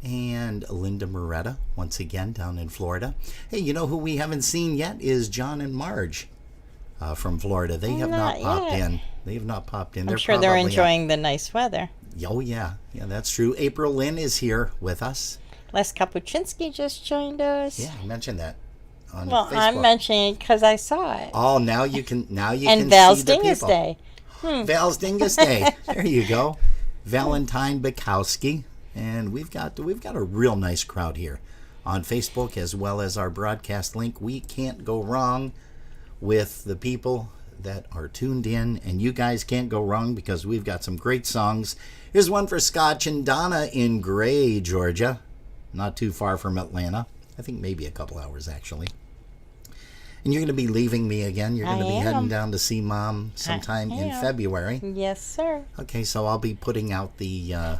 And Linda Moretta, once again, down in Florida. Hey, you know who we haven't seen yet is John and Marge from Florida. They have not popped in. They have not popped in. I'm sure they're enjoying the nice weather. Oh, yeah. Yeah, that's true. April Lynn is here with us. Les Kapuscinski just joined us. Yeah, I mentioned that on well, Facebook. I'm mentioning it because I saw it. Oh, now you can and Val's see the Dingus people. Day. Val's Dingus Day. There you go. Valentine Bukowski. And we've got a real nice crowd here on Facebook as well as our broadcast link. We can't go wrong with the people that are tuned in, and you guys can't go wrong because we've got some great songs. Here's one for Scotch and Donna in Gray, Georgia. Not too far from Atlanta. I think maybe a couple hours, actually. And you're going to be leaving me again. You're going to be heading down to see Mom sometime in February. Yes, sir. Okay, so I'll be putting out the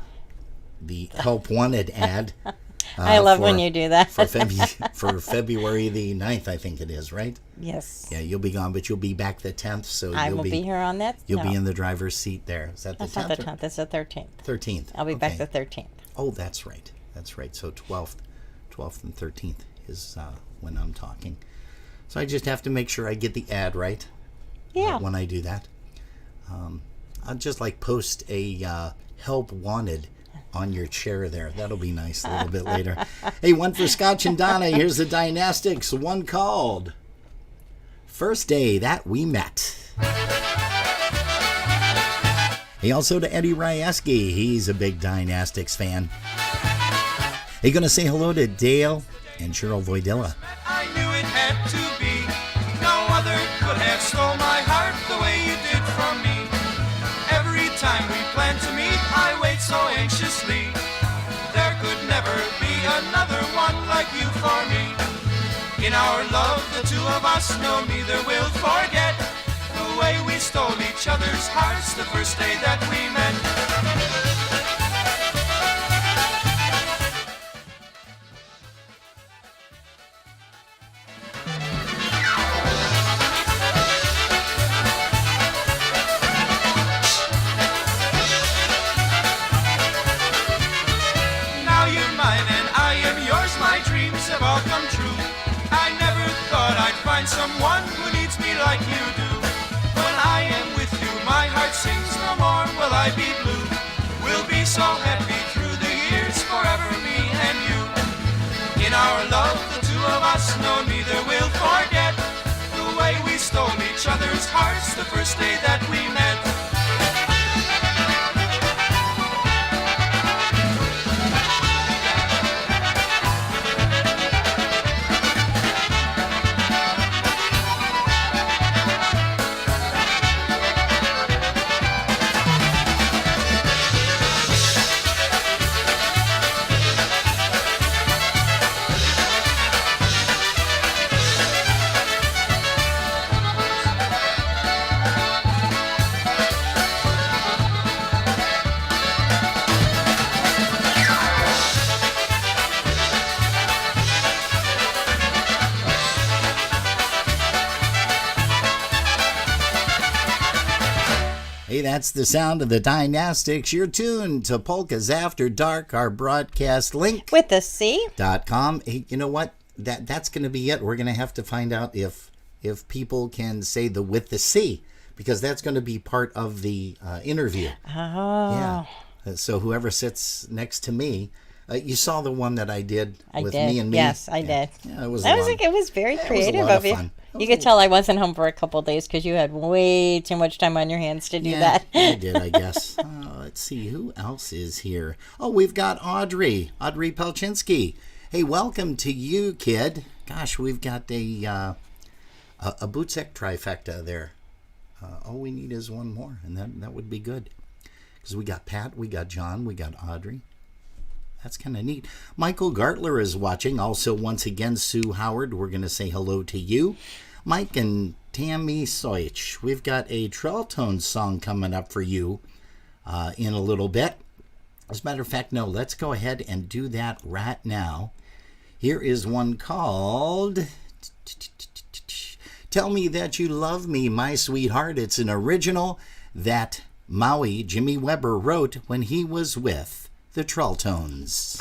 Help Wanted ad. I love when you do that. for February the 9th, I think it is, right? Yes. Yeah, you'll be gone, but you'll be back the 10th. So I will be here on that. You'll be in the driver's seat there. Is that the 10th? That's not the 10th. It's the 13th. 13th. I'll be back the 13th. Oh, that's right. That's right. So 12th and 13th is when I'm talking. So I just have to make sure I get the ad right. Yeah. When I do that. I'll just post a Help Wanted on your chair there. That'll be nice a little bit later. Hey, one for Scotch and Donna. Here's the Dynastics. One called First Day That We Met. Hey, also to Eddie Ryeski. He's a big Dynastics fan. Hey, gonna say hello to Dale and Cheryl Voidilla. I knew it had to be. No other could have stole my heart the way you did from me. Every time we plan to meet, I wait so anxiously. There could never be another one like you for me. In our love, the two of us, no, neither will forget the way we stole each other's hearts the first day that we met. Someone who needs me like you do. When I am with you, my heart sings no more will I be blue. We'll be so happy through the years, forever me and you. In our love, the two of us, no, neither will forget the way we stole each other's hearts the first day that we met. Hey, that's the sound of the Dynastics. You're tuned to Polkas After Dark, our broadcast link. With the C.com. Hey, you know what? That's going to be it. We're going to have to find out if people can say the with the C, because that's going to be part of the interview. Oh. Yeah. So whoever sits next to me, you saw the one that I did with me and me. Yes, I did. Yeah, it was very creative of you. Fun. You could tell I wasn't home for a couple of days because you had way too much time on your hands to do that. I did, I guess. Let's see, who else is here? Oh, we've got Audrey Pelchinski. Hey, welcome to you, kid. Gosh, we've got a a Bootsek trifecta there. All we need is one more, and that would be good. Because we got Pat, we got John, we got Audrey. That's kind of neat. Michael Gartler is watching. Also, once again, Sue Howard, we're going to say hello to you. Mike and Tammy Soich, we've got a Trelltones song coming up for you in a little bit. As a matter of fact, no, let's go ahead and do that right now. Here is one called Tell Me That You Love Me, My Sweetheart. It's an original that Maui, Jimmy Weber, wrote when he was with the Trelltones.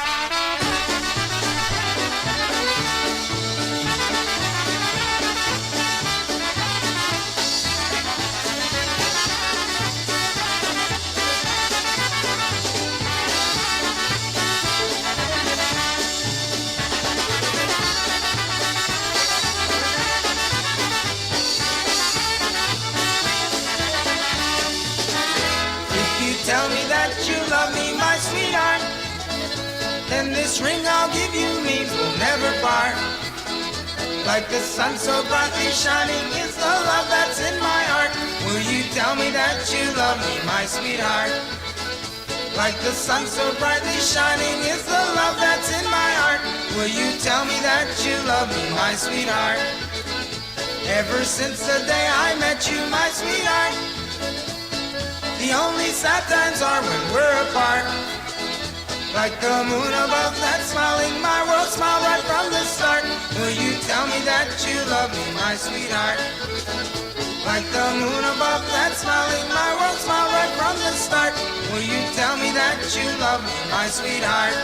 Tell me that you love me, my sweetheart. Then this ring I'll give you means we'll never part. Like the sun so brightly shining is the love that's in my heart. Will you tell me that you love me, my sweetheart? Like the sun so brightly shining is the love that's in my heart. Will you tell me that you love me, my sweetheart? Ever since the day I met you, my sweetheart, the only sad times are when we're apart. Like the moon above that's smiling, my world smiled right from the start. Will you tell me that you love me, my sweetheart? Like the moon above that's smiling, my world smiled right from the start. Will you tell me that you love me, my sweetheart?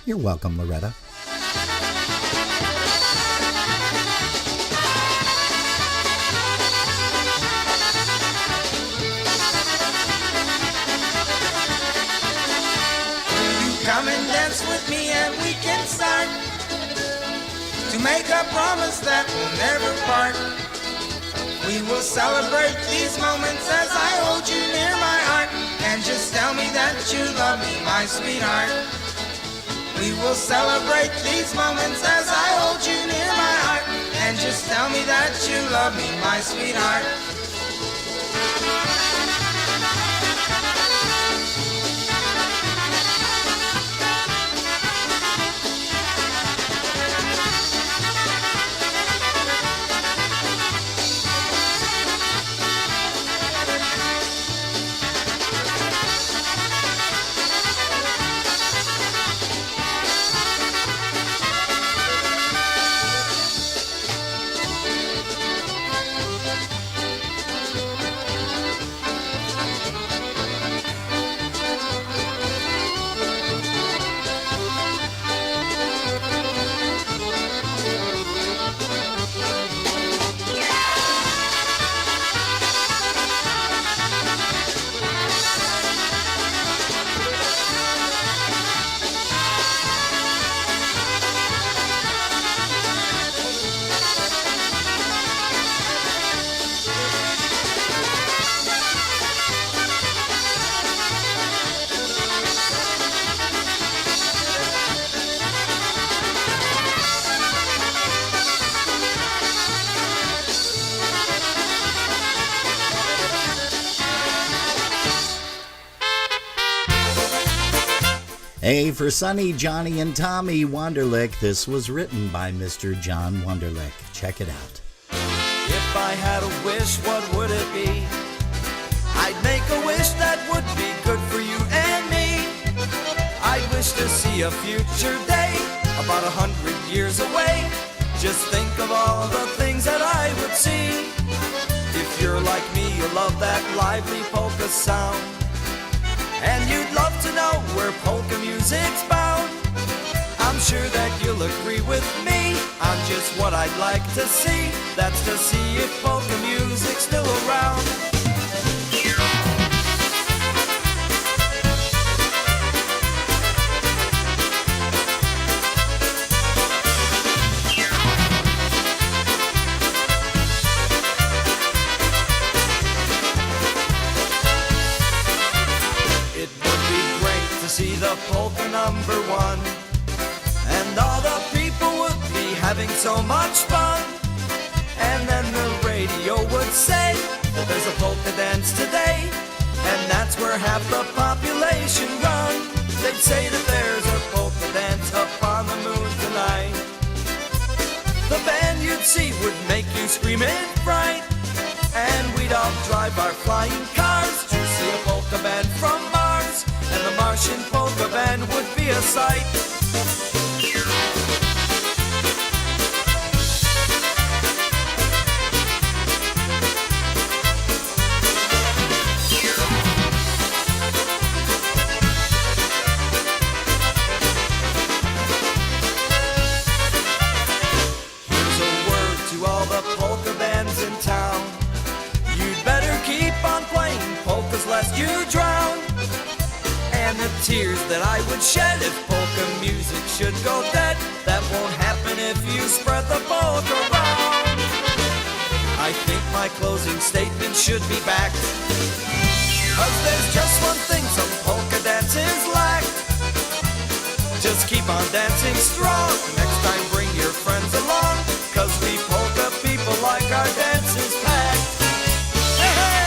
You're welcome, Loretta. Come and dance with me and we can start to make a promise that we'll never part. We will celebrate these moments as I hold you near my heart. And just tell me that you love me, my sweetheart. We will celebrate these moments as I hold you near my heart. And just tell me that you love me, my sweetheart. A for Sonny, Johnny, and Tommy Wonderlick. This was written by Mr. John Wonderlick. Check it out. If I had a wish, what would it be? I'd make a wish that would be good for you and me. I'd wish to see a future day, about 100 years away. Just think of all the things that I would see. If you're like me, you love that lively polka sound. And you'd love to know where polka music's bound. I'm sure that you'll agree with me on just what I'd like to see. That's to see if polka music's still around. polka number one. And all the people would be having so much fun. And then the radio would say that there's a polka dance today, and that's where half the population run. They'd say that there's a polka dance up on the moon tonight. The band you'd see would make you scream in fright, and we'd all drive our flying cars to see a polka band from Mars, and the Martian polka band would be a sight. Lest you drown. And the tears that I would shed if polka music should go dead, that won't happen if you spread the polka around. I think my closing statement should be backed, 'cause there's just one thing some polka dances lack. Just keep on dancing strong. Next time bring your friends along, 'cause we polka people like our dances packed. Hey, hey!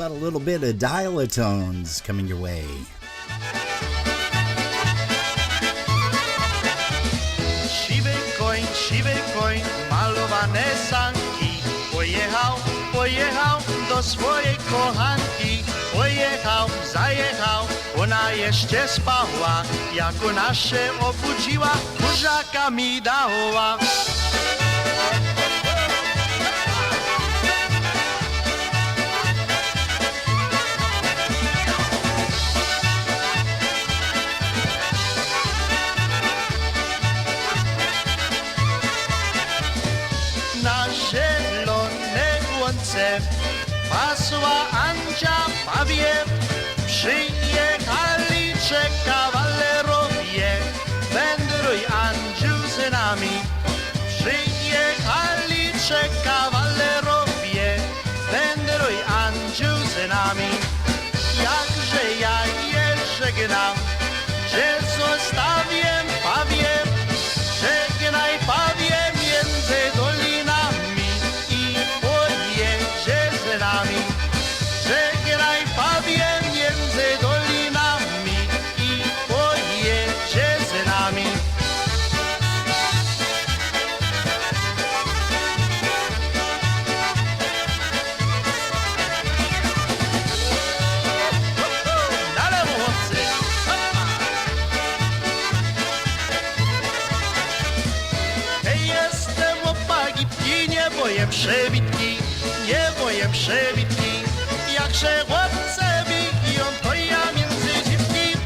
About a little bit of dial-a-tones coming your way. Siwy koń, malowane sanki. Pojechał do swojej kochanki. Pojechał, zajechał, ona jeszcze spała. Jak ona się obudziła, buziaka mi dała. Pasła Andzia pawie, przyjechali trzech kawalerowie. Wędruj Andziu z nami. Przyjechali trzech kawalerowie. Wędruj Andziu z nami. Jakże ja je żegnam, że zostawię pawie. Żegnaj pawie między dolinami i pojedzie z nami. Żegnaj pawie między dolinami i pojedzie z nami. Na lewo chłopcy! Jestem opagi i nie boję przebitki, nie boję przebitki. Jakże chłopce biją, to ja między dziwki.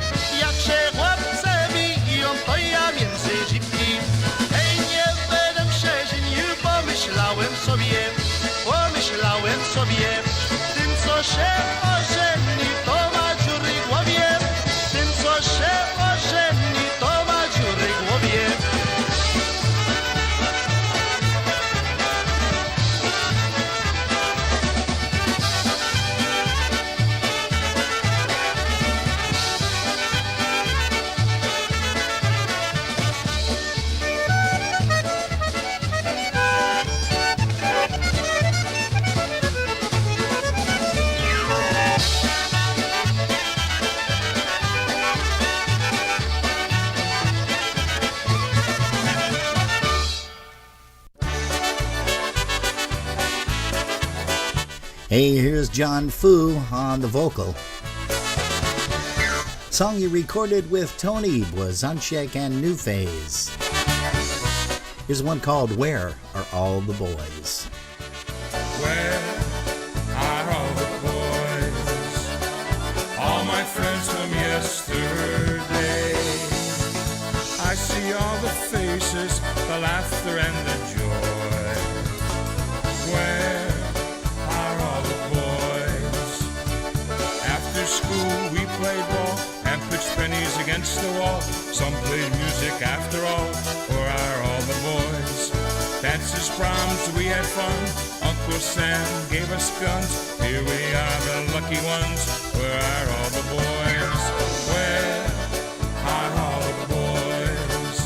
Jakże chłopce biją, to ja między dziwki. Hej, nie będę przeżynił, pomyślałem sobie. Tym, co się ożeni, to ma dziury w głowie. Tym, co się ożeni, to ma dziury w głowie. Hey, here's John Fu on the vocal. Song he recorded with Tony Blazonczyk and New Phase. Here's one called Where Are All the Boys? Where are all the boys? All my friends from yesterday. I see all the faces, the laughter and the joy. Where are all the boys? After school we played ball and pitched pennies against the wall. Some played music after all. Where are all the boys? Dances, proms, we had fun. Uncle Sam gave us guns. Here we are, the lucky ones. Where are all the boys? Where are all the boys?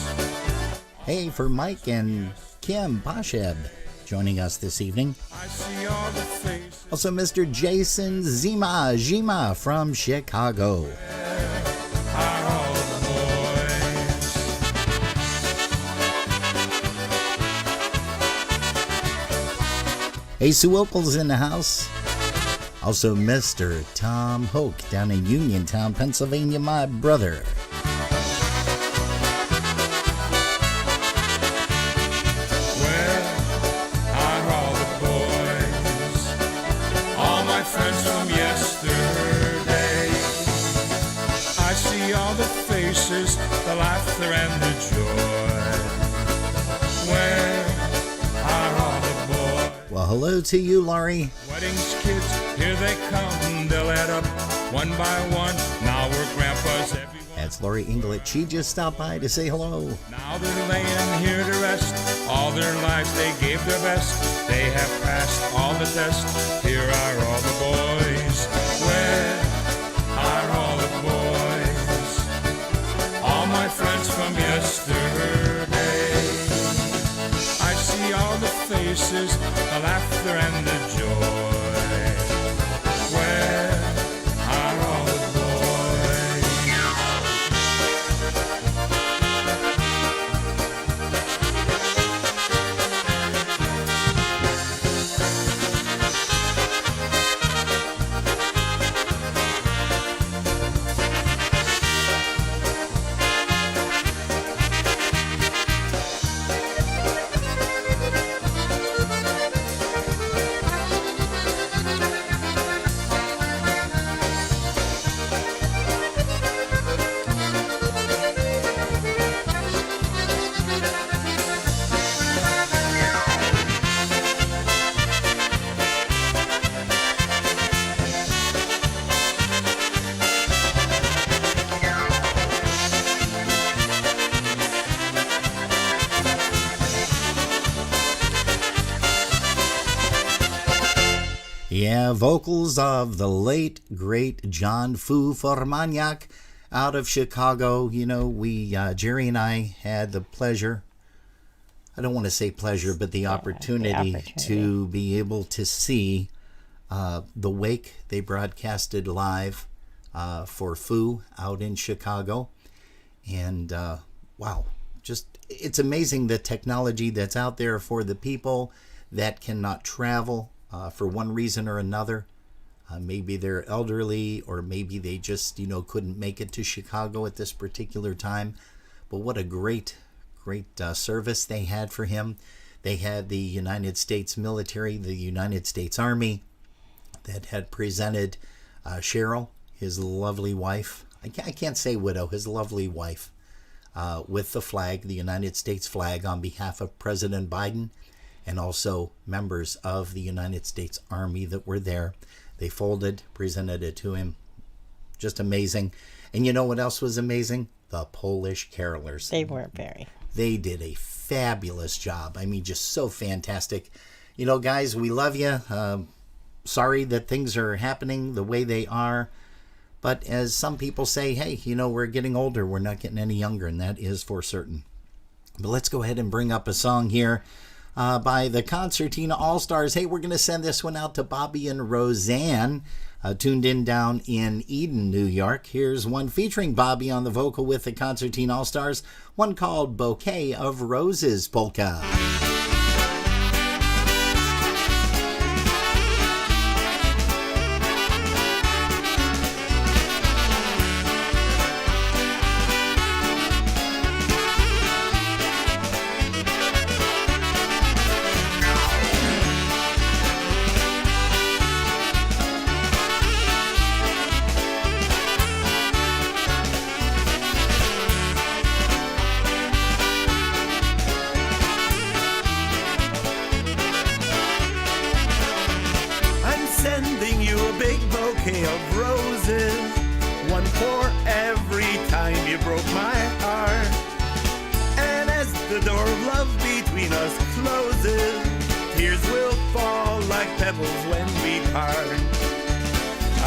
Hey, for Mike and Kim Basheb joining us this evening. I see all the faces. Also, Mr. Jason Zima from Chicago. Are all the boys? Hey, Sue Opal's in the house. Also, Mr. Tom Hoke down in Uniontown, Pennsylvania, my brother. Where are all the boys? All my friends from yesterday. I see all the faces, the laughter and the joy. Where are all the boys? Well, hello to you, Laurie. Weddings, kids, here they come. They'll add up one by one. Now we're grandpas, everyone. That's Laurie Inglet. She just stopped by to say hello. Now they're laying here to rest. All their lives they gave their best. They have passed all the tests. Here are all the boys. Where are all the boys? All my friends from yesterday. I see all the faces, the laughter and the joy. Where are all the boys? Yeah, vocals of the late, great John Fu Formaniak out of Chicago. You know, Jerry and I had the pleasure, I don't want to say pleasure, but the opportunity to be able to see the wake they broadcasted live for Fu out in Chicago. And wow, just it's amazing the technology that's out there for the people that cannot travel for one reason or another. Maybe they're elderly, or maybe they just, couldn't make it to Chicago at this particular time. But what a great service they had for him. They had the United States military, the United States Army, that had presented Cheryl, his lovely wife. I can't say widow, his lovely wife, with the flag, the United States flag, on behalf of President Biden, and also members of the United States Army that were there. They folded, presented it to him. Just amazing. And you know what else was amazing? The Polish carolers. They were very. They did a fabulous job. I mean, just so fantastic. Guys, we love you. Sorry that things are happening the way they are. But as some people say, hey, we're getting older. We're not getting any younger, and that is for certain. But let's go ahead and bring up a song here by the Concertina All-Stars. Hey, we're going to send this one out to Bobby and Roseanne, tuned in down in Eden, New York. Here's one featuring Bobby on the vocal with the Concertina All-Stars, one called Bouquet of Roses Polka. big bouquet of roses, one for every time you broke my heart. And as the door of love between us closes, tears will fall like pebbles when we part.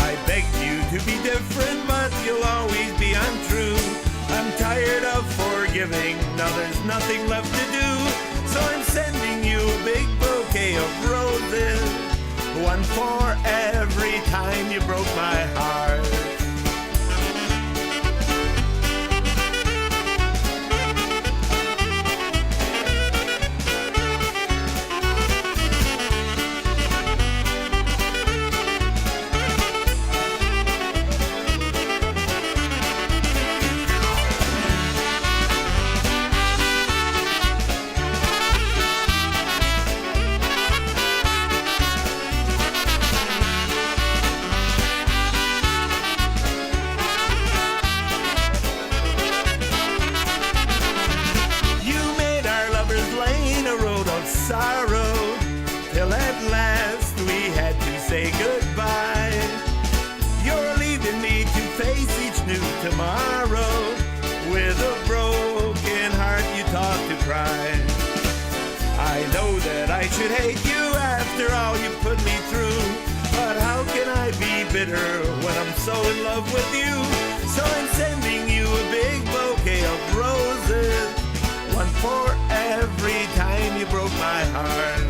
I begged you to be different, but you'll always be untrue. I'm tired of forgiving, now there's nothing left to do. So I'm sending you a big bouquet of roses, one for every time you broke my heart. Sorrow, till at last we had to say goodbye. You're leaving me to face each new tomorrow. With a broken heart you taught to cry. I know that I should hate you after all you put me through, but how can I be bitter when I'm so in love with you? So I'm sending you a big bouquet of roses, one for every time you broke my heart.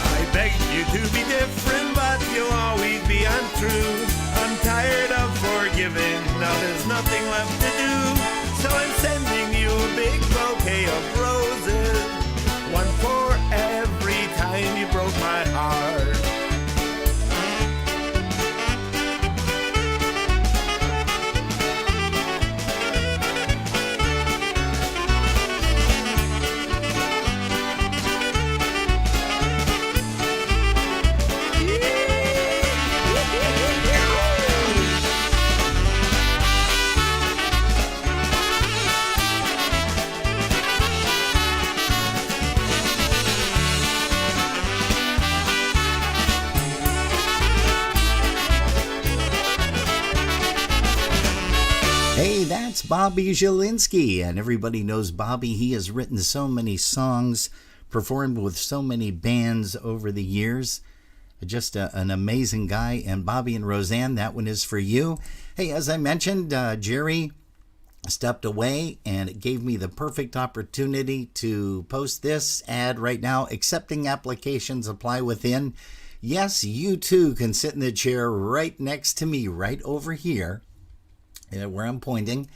I begged you to be different, but you'll always be untrue. I'm tired of forgiving, now there's nothing left to do. So I'm sending you a big bouquet of roses, one for every time you broke my heart. Hey, that's Bobby Zielinski, and everybody knows Bobby. He has written so many songs, performed with so many bands over the years. Just an amazing guy. And Bobby and Roseanne, that one is for you. Hey, as I mentioned, Jerry stepped away, and it gave me the perfect opportunity to post this ad right now. Accepting applications, apply within. Yes, you too can sit in the chair right next to me, right over here, where I'm pointing,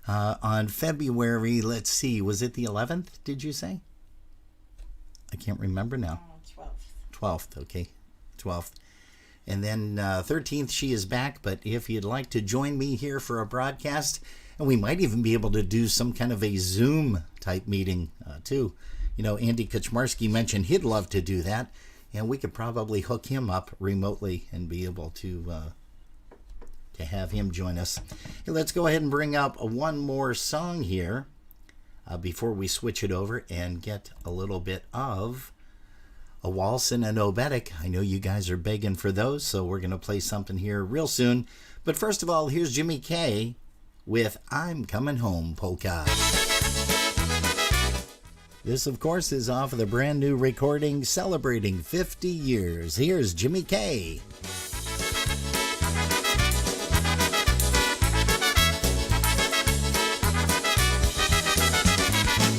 on February, let's see, was it the 11th, did you say? I can't remember now. 12th, okay, 12th. And then 13th, she is back, but if you'd like to join me here for a broadcast, and we might even be able to do some kind of a Zoom type meeting too. You know, Andy Kaczmarski mentioned he'd love to do that, and we could probably hook him up remotely and be able to have him join us. Hey, let's go ahead and bring up one more song here before we switch it over and get a little bit of a waltz and an oberek. I know you guys are begging for those, so we're going to play something here real soon. But first of all, here's Jimmy K with I'm Coming Home Polka. This, of course, is off of the brand new recording celebrating 50 years. Here's Jimmy K.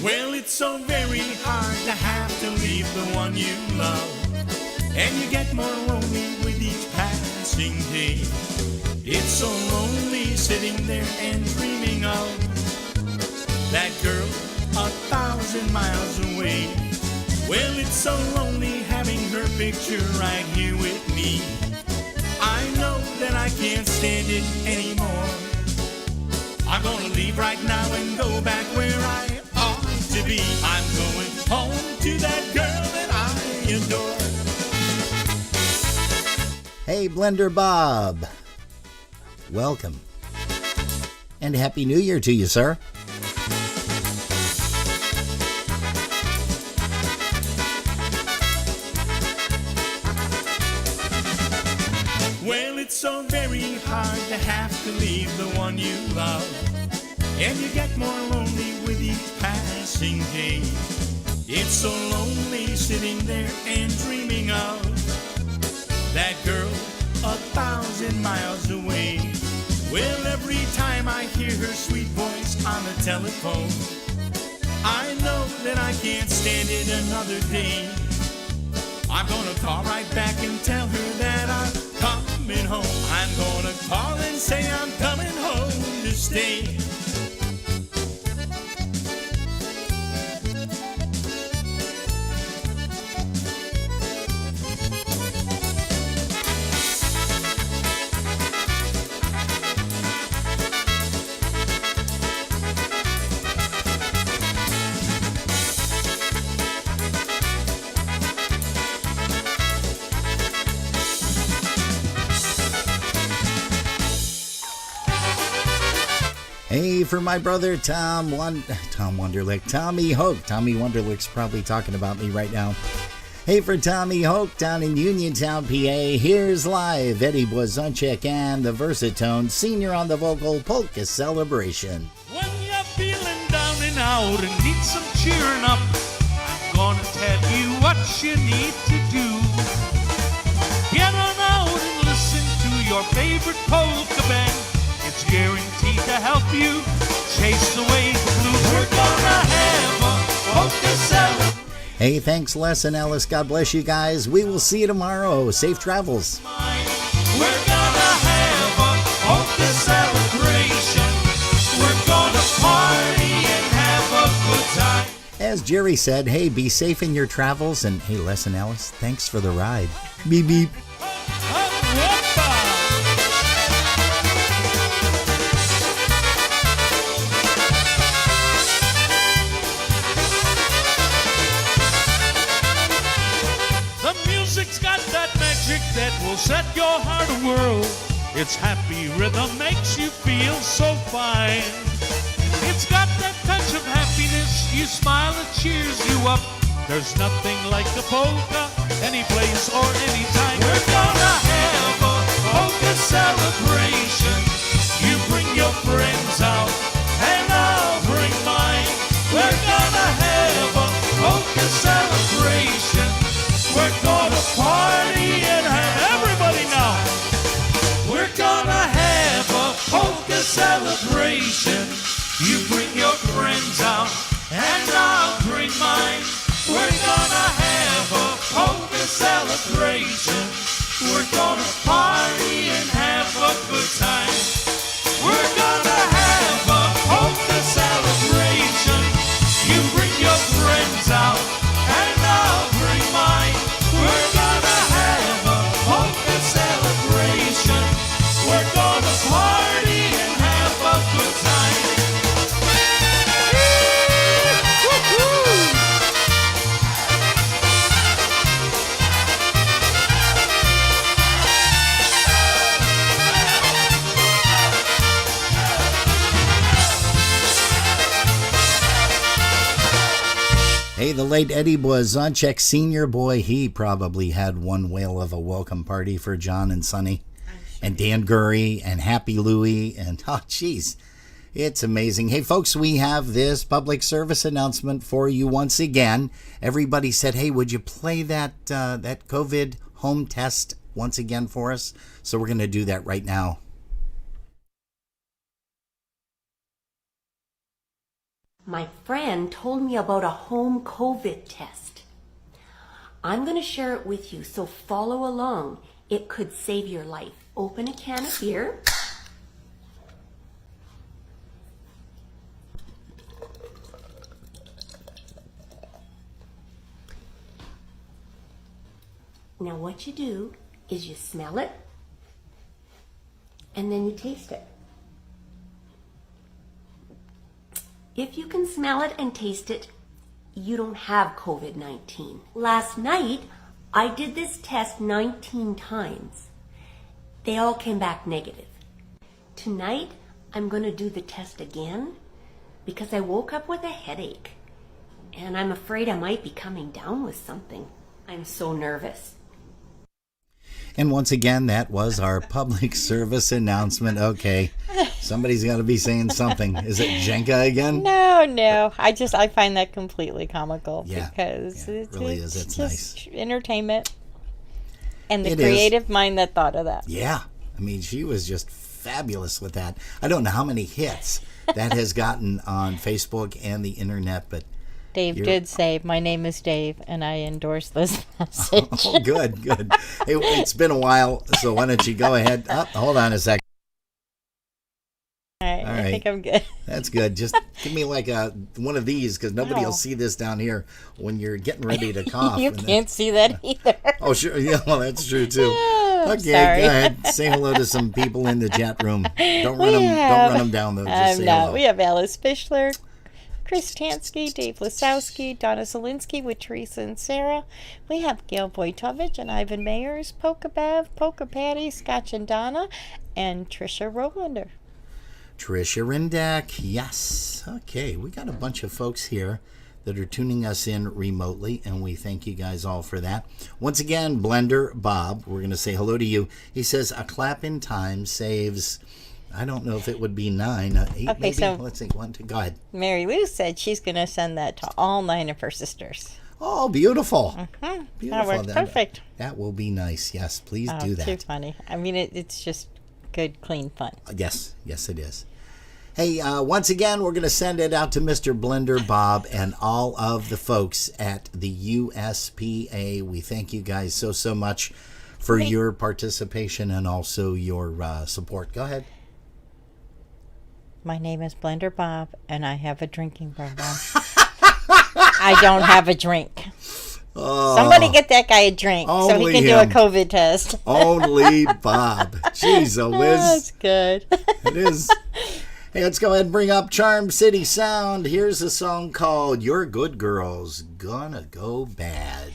Well, it's so very hard to have to leave the one you love, and you get more lonely with each passing day. It's so lonely sitting there and dreaming of that girl 1,000 miles away. Well, it's so lonely having her picture right here with me. I know that I can't stand it anymore. I'm gonna leave right now and go back where I ought to be. I'm going home to that girl that I adore. Hey, Blender Bob. Welcome. And Happy New Year to you, sir. Well, it's so very hard to have to leave the one you love, and you get more lonely with each passing day. It's so lonely sitting there and dreaming of that girl 1,000 miles away. Well, every time I hear her sweet voice on the telephone, I know that I can't stand it another day. I'm gonna call right back and tell her that I'm coming home. I'm gonna call and say I'm coming home to stay. Hey, for my brother Tom Wonderlick, Tommy Hoke. Tommy Wonderlick's probably talking about me right now. Hey, for Tommy Hoke down in Uniontown, PA, here's live Eddie Blazonczyk and the Versatone Senior on the vocal polka celebration. When you're feeling down and out and need some cheering up, I'm gonna tell you what you need to do. Get on out and listen to your favorite polka band. It's guaranteed to help you chase away the blues. We're gonna have a polka celebration. Hey, thanks Les and Alice. God bless you guys. We will see you tomorrow. Safe travels. We're gonna have a polka celebration. We're gonna party and have a good time. As Jerry said, hey, be safe in your travels. And hey, Les and Alice, thanks for the ride. Beep, beep. The music's got that magic that will set your heart whirl. Its happy rhythm makes you feel so fine. It's got that touch of happiness. You smile, it cheers you up. There's nothing like the polka, any place or any time. We're gonna have a polka celebration. You bring your friends out, and I'll bring mine. We're gonna have a polka celebration. We're gonna party and have everybody now. We're gonna have a polka celebration. You bring your friends out, and I'll bring mine. We're gonna have a polka celebration. We're gonna party and have a good time. We're gonna have a polka celebration. You bring your friends out, and I'll bring mine. We're gonna have a polka celebration. We're gonna party and have a good time. Hey, the late Eddie Blazonczyk Senior, boy, he probably had one whale of a welcome party for John and Sonny and Dan Gurry and Happy Louie and, oh, geez, it's amazing. Hey, folks, we have this public service announcement for you once again. Everybody said, hey, would you play that COVID home test once again for us? So we're going to do that right now. My friend told me about a home COVID test. I'm going to share it with you, so follow along. It could save your life. Open a can of beer. Now what you do is you smell it, and then you taste it. If you can smell it and taste it, you don't have COVID-19. Last night, I did this test 19 times. They all came back negative. Tonight, I'm going to do the test again because I woke up with a headache. And I'm afraid I might be coming down with something. I'm so nervous. And once again, that was our public service announcement. Okay, somebody's got to be saying something. Is it Jenka again? No. I find that completely comical because it really is. It's just nice entertainment. And the it creative is. mind that thought of that. Yeah. I mean, she was just fabulous with that. I don't know how many hits that has gotten on Facebook and the internet, but Dave did say, "My name is Dave, and I endorse this message." Oh, good. Hey, it's been a while, so why don't you go ahead? Oh, hold on a second. All right, I think I'm good. That's good. Just give me like one of these because nobody will see this down here when you're getting ready to cough. You can't see that either. Oh, sure. Yeah, well, that's true too. Okay, sorry. go ahead. Say hello to some people in the chat room. Don't run them down though. Just say hello. We have Alice Fischler, Chris Tansky, Dave Lasowski, Donna Zielinski with Teresa and Sarah. We have Gail Wojtovich and Ivan Mayers, Polka Bev, Polka Patty, Scotch and Donna, and Trisha Rolander. Trisha Rindak, yes. Okay, we got a bunch of folks here that are tuning us in remotely, and we thank you guys all for that. Once again, Blender Bob, we're going to say hello to you. He says a clap in time saves, I don't know if it would be 9, 8 Okay, maybe? so Let's see, 1, 2, go ahead. Mary Lou said she's going to send that to all 9 of her sisters. Oh, beautiful. Mm-hmm. Beautiful. That works perfect. That will be nice. Yes, please do that. Too funny. I mean, it's just good, clean fun. Yes, it is. Hey, once again, we're going to send it out to Mr. Blender Bob and all of the folks at the USPA. We thank you guys so much for your participation and also your support. Go ahead. My name is Blender Bob, and I have a drinking problem. I don't have a drink. Somebody get that guy a drink so he can do a COVID test. Only Bob. Jeez, Liz. That's good. It is. Hey, let's go ahead and bring up Charm City Sound. Here's a song called Your Good Girl's Gonna Go Bad.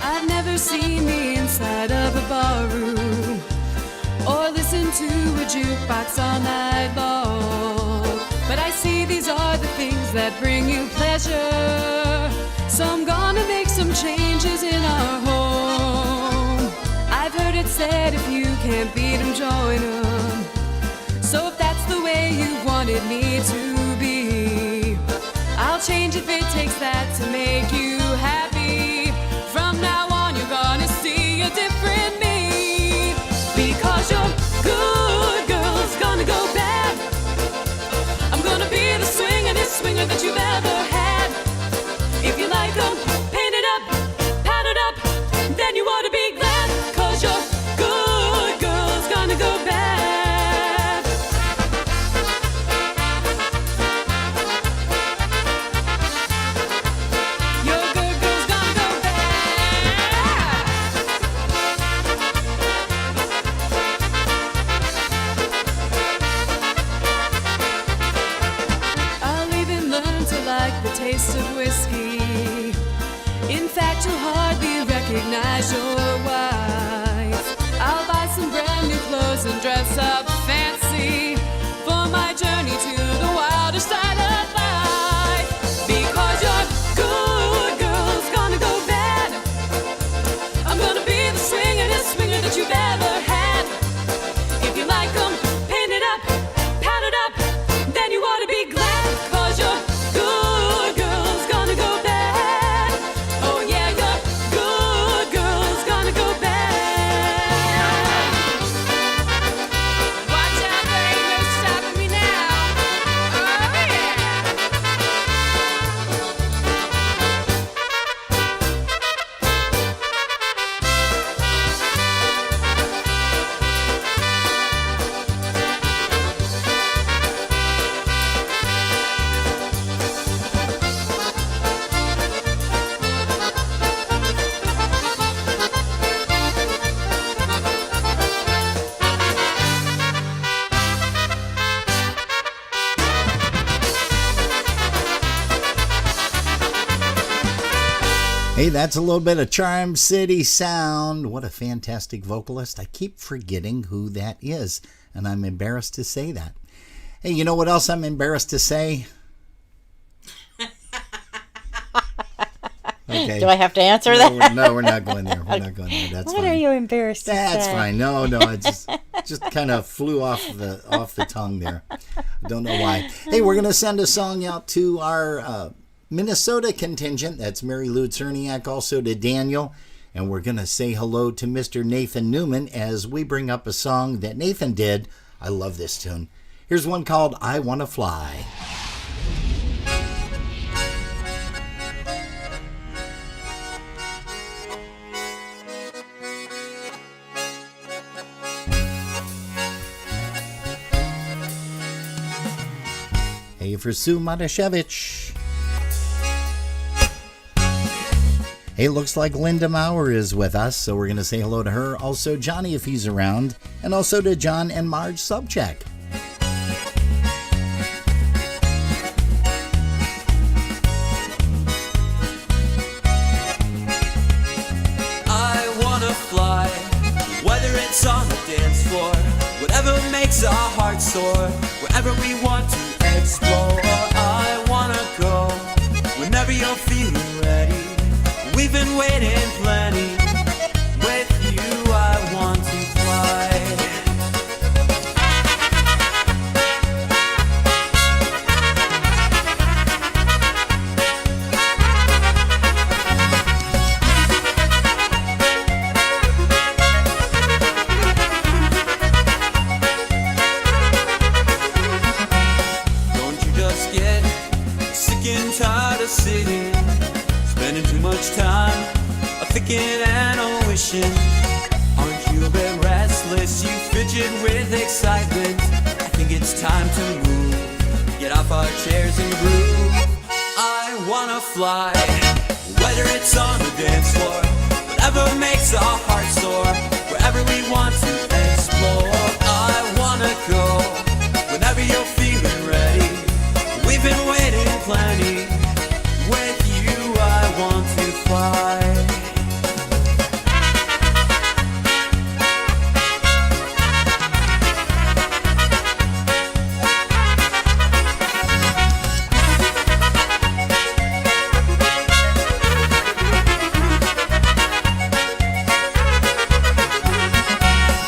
I've never seen the inside of a barroom or listen to a jukebox all night long. But I see these are the things that bring you pleasure. So I'm gonna make some changes in our home. I've heard it said if you can't beat 'em, join 'em. So if that's the way you wanted me to be, I'll change if it takes that to make you happy. From now on you're gonna see a different me. Because your good girl's gonna go bad. I'm gonna be the swingin'est swinger that you've ever had. If you like 'em, paint it up, pat it up, then you ought to be glad. 'Cause your good girl's gonna go bad. Your good girl's gonna go bad. I'll even learn to like the taste of whiskey. In fact, you'll hardly recognize your wife. I'll buy some brand new clothes and dress up fancy for my journey to the wilder side of life. Because your good girl's gonna go bad. I'm gonna be the swingin'est swinger that you've ever had. If you like 'em, paint it up, pat it up, then you ought to be glad. 'Cause your good girl's gonna go bad. Oh yeah, your good girl's gonna Hey, that's a little bit of Charm City sound. What a fantastic vocalist. I keep forgetting who that is, and I'm embarrassed to say that. Hey, you know what else I'm embarrassed to say? Okay. Do I have to answer that? No, we're not going there. We're not going there. That's what fine. are you embarrassed to say? That's fine. No, it just kind of flew off the tongue there. I don't know why. Hey, we're going to send a song out to our Minnesota contingent. That's Mary Lou Czerniak, also to Daniel. And we're going to say hello to Mr. Nathan Newman as we bring up a song that Nathan did. I love this tune. Here's one called I Wanna Fly. Hey, for Sue Matashevich. Hey, looks like Linda Maurer is with us, so we're going to say hello to her. Also, Johnny, if he's around, and also to John and Marge Subcheck. I wanna fly, whether it's on the dance floor, whatever makes our hearts soar, wherever we want to explore. I wanna go, whenever you're feeling ready. We've been waiting plenty. With you, I want to fly. Don't you just get sick and tired of sitting, spending too much time a thinking and a wishing? Aren't you a bit restless? You fidget with excitement. I think it's time to move, get off our chairs and groove. I wanna fly, whether it's on the dance floor, whatever makes our hearts soar, wherever we want to explore. I wanna go, whenever you're feeling ready. We've been waiting plenty. With you, I want to fly.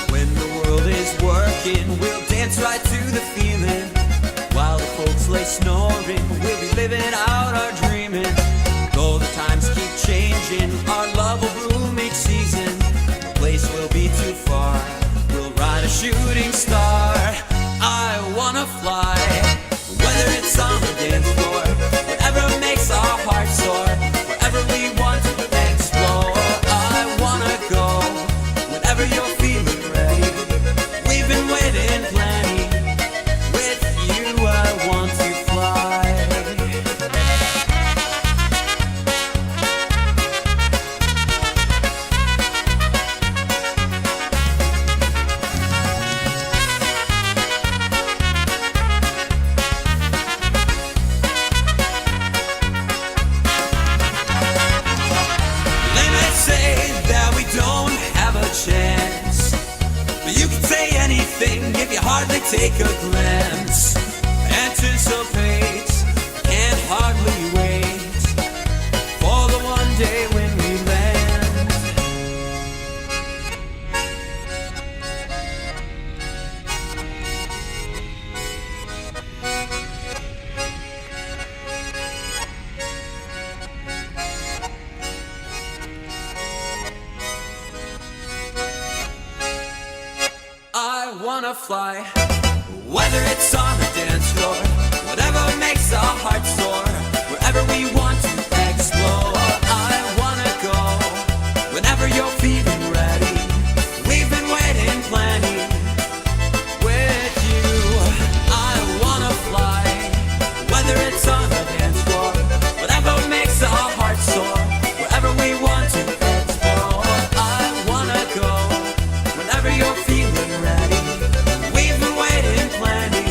When the world is working, we'll dance right to the feeling. While the folks lay snoring, we'll be living out our dreaming. Though the times keep changing, our love will bloom each season. The place will be too far, we'll ride a shooting star. I wanna fly, whether it's on the dance floor, whatever makes our hearts soar, wherever we want to explore. I wanna go, whenever you're feeling ready. We've been waiting plenty. With you, I want to fly. They may say that we don't have a chance, but you can say anything if you hardly take a glance. Anticipate, can't hardly wait for the one day when we land. I wanna fly, whether it's on the dance floor, whatever makes our hearts soar, wherever we want to explore. I wanna go, whenever you're feeling ready. We've been waiting plenty. With you, I wanna fly, whether it's on the dance floor, whatever makes our hearts soar, wherever we want to explore. I wanna go, whenever you're feeling ready. We've been waiting plenty.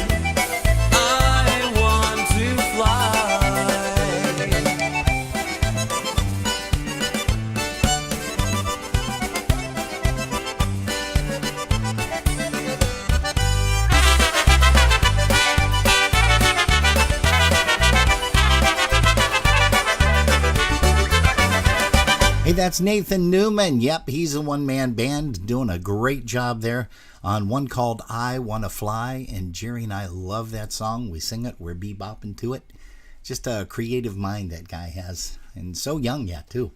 I want to fly. that's Nathan Newman. Yep, he's a one-man band doing a great job there on one called I Wanna Fly. And Jerry and I love that song. We sing it, we're bebopping to it. Just a creative mind that guy has. And so young yet, too.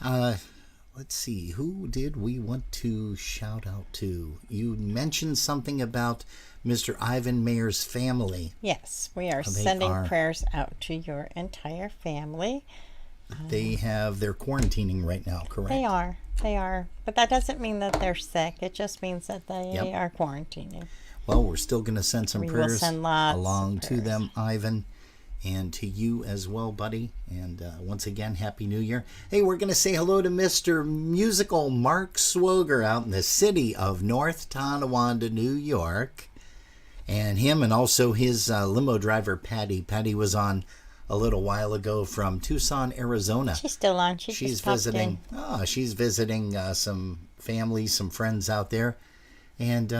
Let's see, who did we want to shout out to? You mentioned something about Mr. Ivan Mayer's family. Yes, we are sending prayers out to your entire family. They're quarantining right now, correct? They are. But that doesn't mean that they're sick. It just means that they are quarantining. Well, we're still going to send some prayers along to them, Ivan, and to you as well, buddy. And once again, Happy New Year. Hey, we're going to say hello to Mr. Musical Mark Swoger out in the city of North Tonawanda, New York. And him and also his limo driver, Patty. Patty was on a little while ago from Tucson, Arizona. She's still on. She's visiting. She's visiting some family, some friends out there. And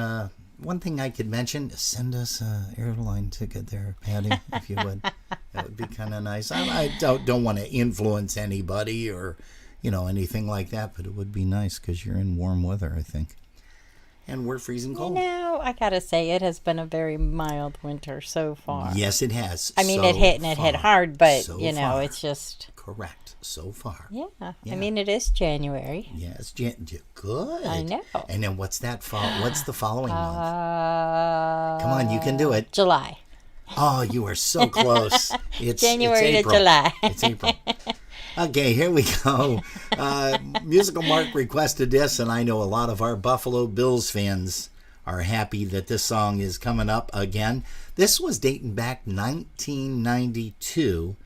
one thing I could mention, send us an airline ticket there, Patty, if you would. That would be kind of nice. I don't want to influence anybody or, anything like that, but it would be nice because you're in warm weather, I think. And we're freezing cold. I gotta say, it has been a very mild winter so far. Yes, it has. I mean, it hit hard, but, it's just... Correct, so far. Yeah. I mean, it is January. Yes, good. I know. And then what's the following month? Come on, you can do it. July. Oh, you are so close. It's January it's to July. It's April. Okay, here we go. Musical Mark requested this, and I know a lot of our Buffalo Bills fans are happy that this song is coming up again. This was dating back 1992,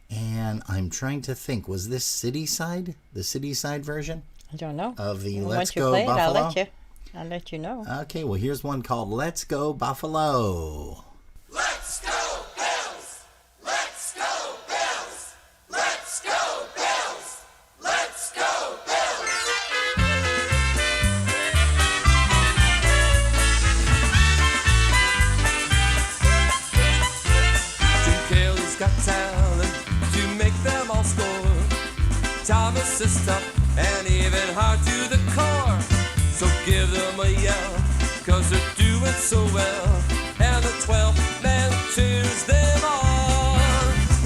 and I'm trying to think, was this Cityside? The Cityside version? I don't know. Of the Once Let's you Go play Buffalo? it, I'll let you know. Okay, well, here's one called Let's Go Buffalo. Let's go Bills! Let's go Bills! Let's go Bills! Let's go Bills! Jim Kelly's got talent to make them all score. Thomas is tough and even hard to the core. So give them a yell, cause they're doing so well. And the 12th man cheers them on.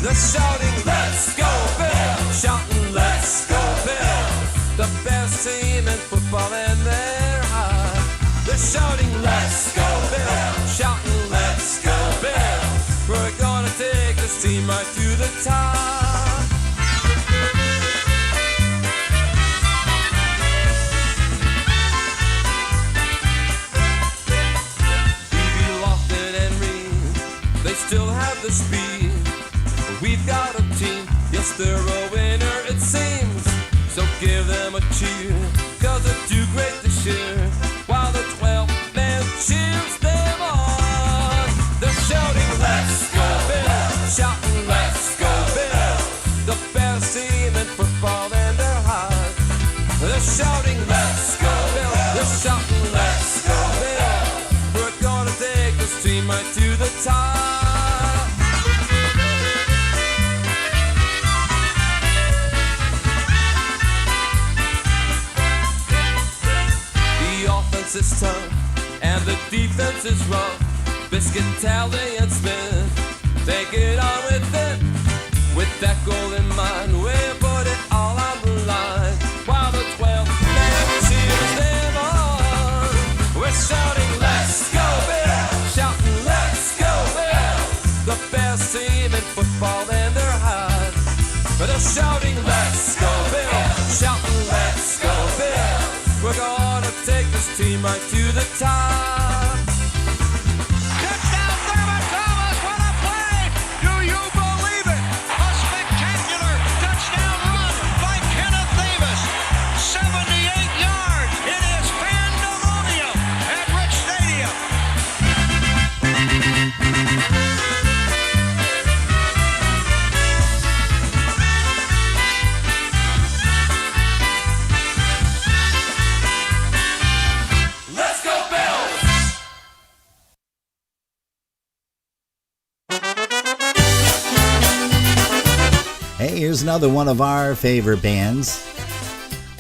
They're shouting, let's go Bills! Shouting, let's go Bills! The best team in football and they're high. They're shouting, let's go Bills! Shouting, let's go Bills! We're gonna take this team right to the top. Still have the speed. We've got a team, yes, they're a winner, it seems. So give them a cheer, cause they're too great to share. While the 12th man cheers them on. They're shouting, let's go Bills! Shouting, let's go Bills! The best team in football and they're hot. They're shouting, let's go Bills! They're shouting, let's go Bills! We're gonna take this team right to the top. Is tough and the defense is rough. Biscuit, Talley, and Smith, they get on with it. With that goal in mind, we put it all on the line. While the 12th man cheers them on. We're shouting, let's go Bills! Shouting, let's go Bills! The best team in football and they're hot. But they're shouting, let's go Bills! Shouting, let's go Bills! We're gonna take this team right to the top. Touchdown, Thurman Thomas! What a play! Do you believe it? A spectacular touchdown run by Kenneth Davis. 78 yards. It is pandemonium at Rich Stadium. Hey, here's another one of our favorite bands.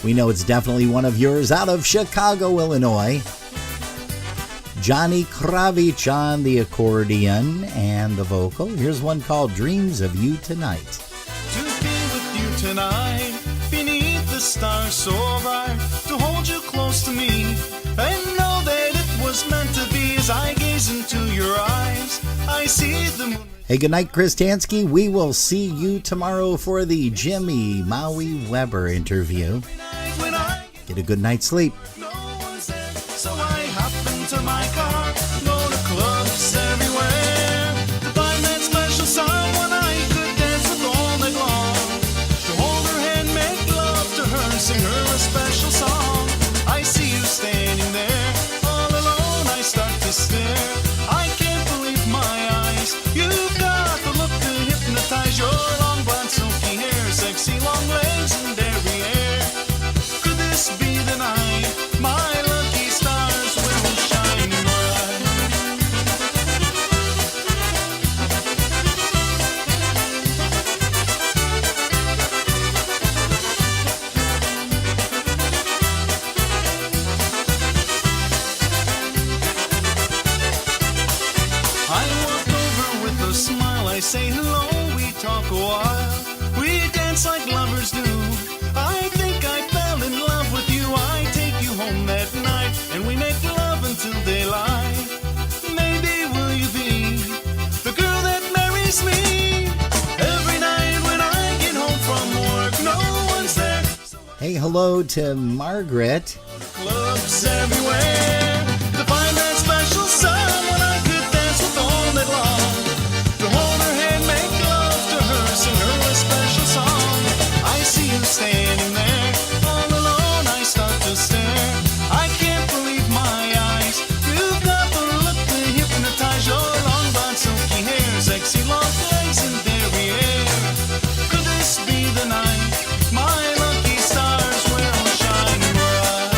We know it's definitely one of yours out of Chicago, Illinois. Johnny Kravitz on the accordion and the vocal. Here's one called Dreams of You Tonight. To be with you tonight, beneath the stars so bright, to hold you close to me, and know that it was meant to be. As I gaze into your eyes, I see the moon. Hey, good night, Chris Tansky. We will see you tomorrow for the Jimmy Maui Weber interview. Get a good night's sleep. So I hop into my car, go to clubs everywhere, to find that special someone I could dance with all night long, to hold her hand, make love to her, sing her a special song. I see you standing there, all alone, I start to stare. I can't believe my eyes, you've got the look to hypnotize. Your long blonde silky hair, sexy long legs and derriere. Could this be the night my lucky stars will shine bright? I walk over with a smile, I say hello, we talk a while, we dance like lovers do. I think I fell in love with you, I take you home that night, and we make love until daylight. Maybe will you be the girl that marries me? Every night when I get home from work, no one's there. Hey, hello to Margaret. Clubs everywhere, to find that special someone I could dance with all night long, to hold her hand, make love to her, sing her a special song. I see you standing there, all alone, I start to stare. I can't believe my eyes, you've got the look to hypnotize. Your long blonde silky hair, sexy long legs and derriere. Could this be the night my lucky stars will shine bright?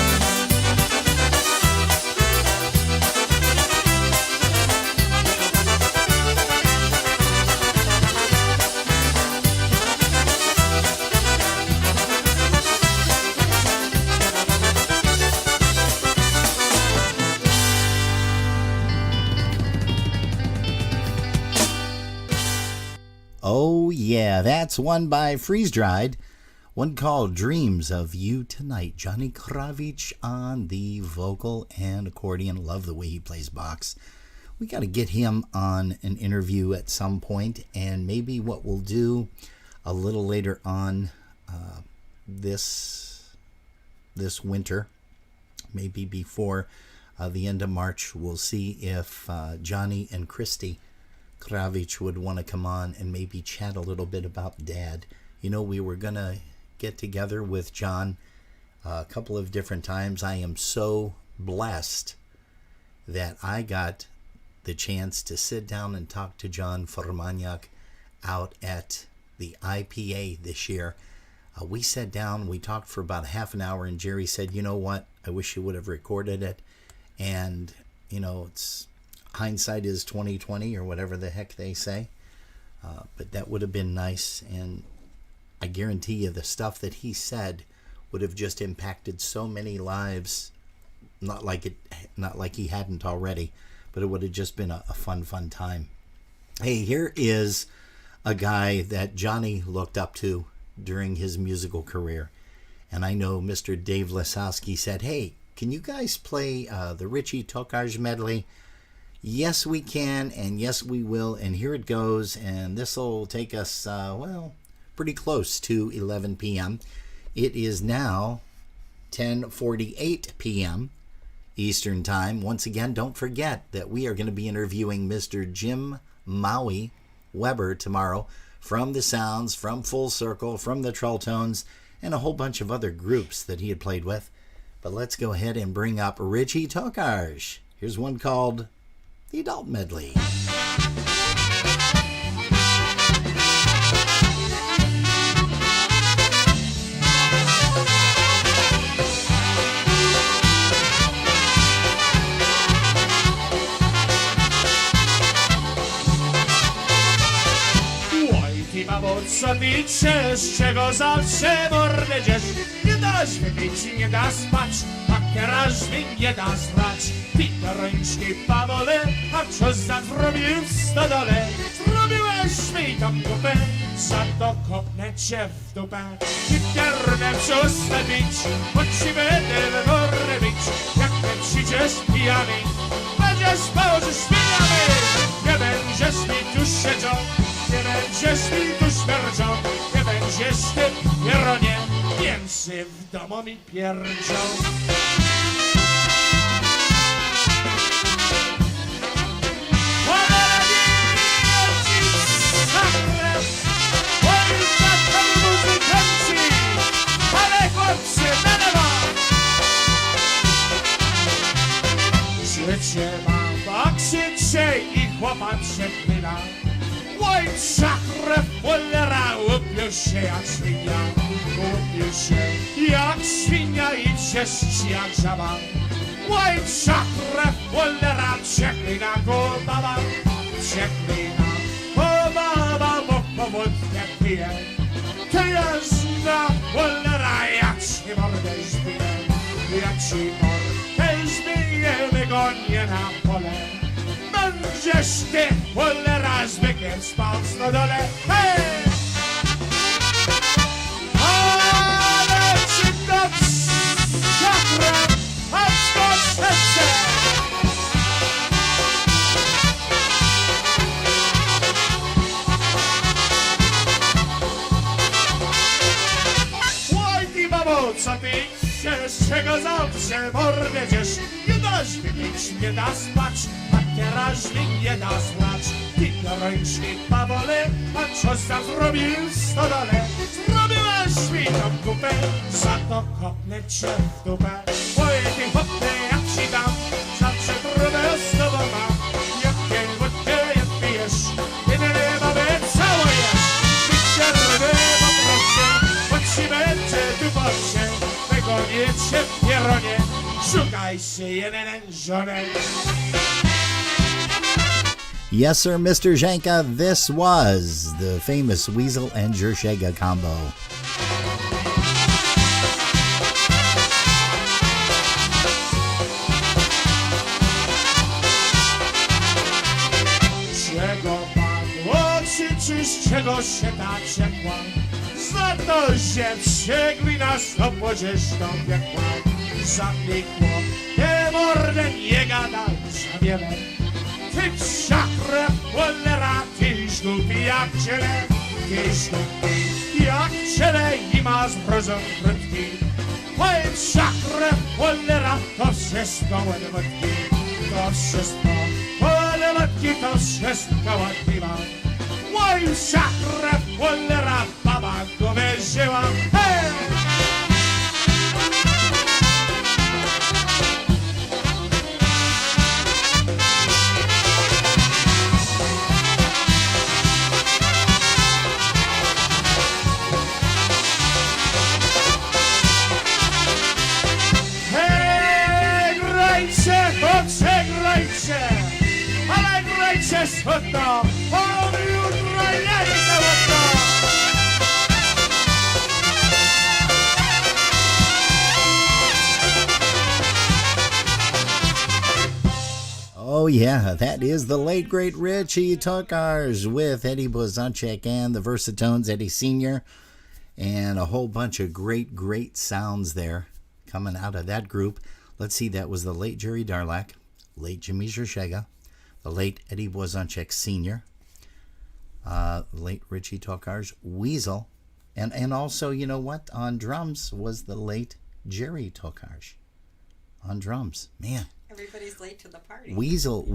Oh, yeah, that's one by Freeze Dried. One called Dreams of You Tonight. Johnny Kravitz on the vocal and accordion. Love the way he plays box. We got to get him on an interview at some point, and maybe what we'll do a little later on this winter, maybe before the end of March, we'll see if Johnny and Christy Kravitz would want to come on and maybe chat a little bit about Dad. You know, we were going to get together with John a couple of different times. I am so blessed that I got the chance to sit down and talk to John Formaniak out at the IPA this year. We sat down, we talked for about half an hour, and Jerry said, you know what, I wish you would have recorded it. And, you know, it's hindsight is 20/20 or whatever the heck they say. But that would have been nice, and I guarantee you the stuff that he said would have just impacted so many lives, not like he hadn't already, but it would have just been a fun time. Hey, here is a guy that Johnny looked up to during his musical career. And I know Mr. Dave Lesowski said, hey, can you guys play the Richie Tokarz medley? Yes, we can, and yes, we will, and here it goes, and this will take us, pretty close to 11 p.m. It is now 10:48 p.m. Eastern Time. Once again, don't forget that we are going to be interviewing Mr. Jim Maui Weber tomorrow from The Sounds, from Full Circle, from the Trolltones, and a whole bunch of other groups that he had played with. But let's go ahead and bring up Richie Tokarz. Here's one called The Adult Medley. Łojki babocza picie, z czego zawsze mordę dziesz. da śpieć, nie da spać, a teraz mi nie da zbrać. Ty do ręczki Pawole, a co zrobił w stodole? Zrobiłeś mi tam kupę, za to kopnę cię w dupę. I piernę przestawić, choć ci będę w morę bić. Jak ty przyjdziesz pijany, będziesz spał ze świniami. Nie będziesz mi tu siedział, nie będziesz mi tu śmierdział, nie będziesz ty pieronie, mięsy w domu mi pierdział. Życie ma baksycie i chłopak się chwyla. Ojca krew cholera, upił się jak świnia. Upił się jak świnia i cieści jak żaba. Ojca krew cholera, przeklina go baba. Przeklina go baba, bo powódkę pije. To jasna cholera, jak ci mordę zbije. Jak ci mordę zbije, wygonie na pole. Będziesz ty, cholera, z bykiem spał na dole. Hej! Ale ci to psiakre, a to serce! Oj, ty babo, co ty się z czego zawsze mordę dziesz? Nie dasz wypić, nie da spać, a teraz mi nie da zbrać. Ty do ręcznik Pawole, a co sam zrobił w stodole? Zrobiłeś mi tą kupę, za to kopnę cię w dupę. Oj, ty hopnę, jak ci dam, zawsze trudę z tobą mam. Jak pień wódkę, jak pijesz, jedynie babę całujesz. Ty się rdy poproszę, bo ci będzie tu pocie. Wygonię cię w pieronie, szukaj się jeden żonę. Yes, sir, Mr. Janka, this was the famous Weasel and Jershega combo. Czego padło ci, czy z czego się ta ciepła? Za to się wściekli nas, to młodzież do piekła. Zamkło, nie mordę, nie gadaj za wiele. Ty psia krew, cholera, tyś głupi jak ciele. Tyś głupi jak ciele i ma zmrozą frytki. Oj, psia krew, cholera, to wszystko ładowatki. To wszystko ładowatki, to wszystko ładnie ma. Oj, psia krew, cholera, baba go wzięła. Hej! Grajcie, ale grajcie smutno, bo jutro nie idę łatwo. Oh, yeah, that is the late, great Richie Tokars with Eddie Blazonczyk and the Versatones, Eddie Sr., and a whole bunch of great, great sounds there coming out of that group. Let's see, that was the late Jerry Darlak, late Jimmy Jershega, the late Eddie Blazonczyk Sr., late Richie Tokars, Weasel, and also, you know what, on drums was the late Jerry Tokars. On drums, man. Everybody's late to the party. Weasel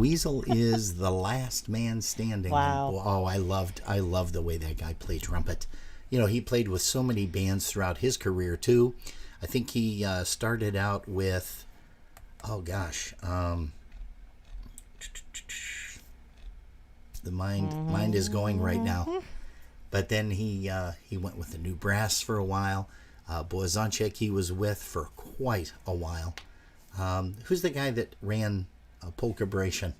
is the last man standing. Wow. Oh, I love the way that guy played trumpet. You know, he played with so many bands throughout his career too. I think he started out with, oh gosh, the mind is going right now. But then he went with the New Brass for a while. Blazonczyk he was with for quite a while. Who's the guy that ran Polka Bration?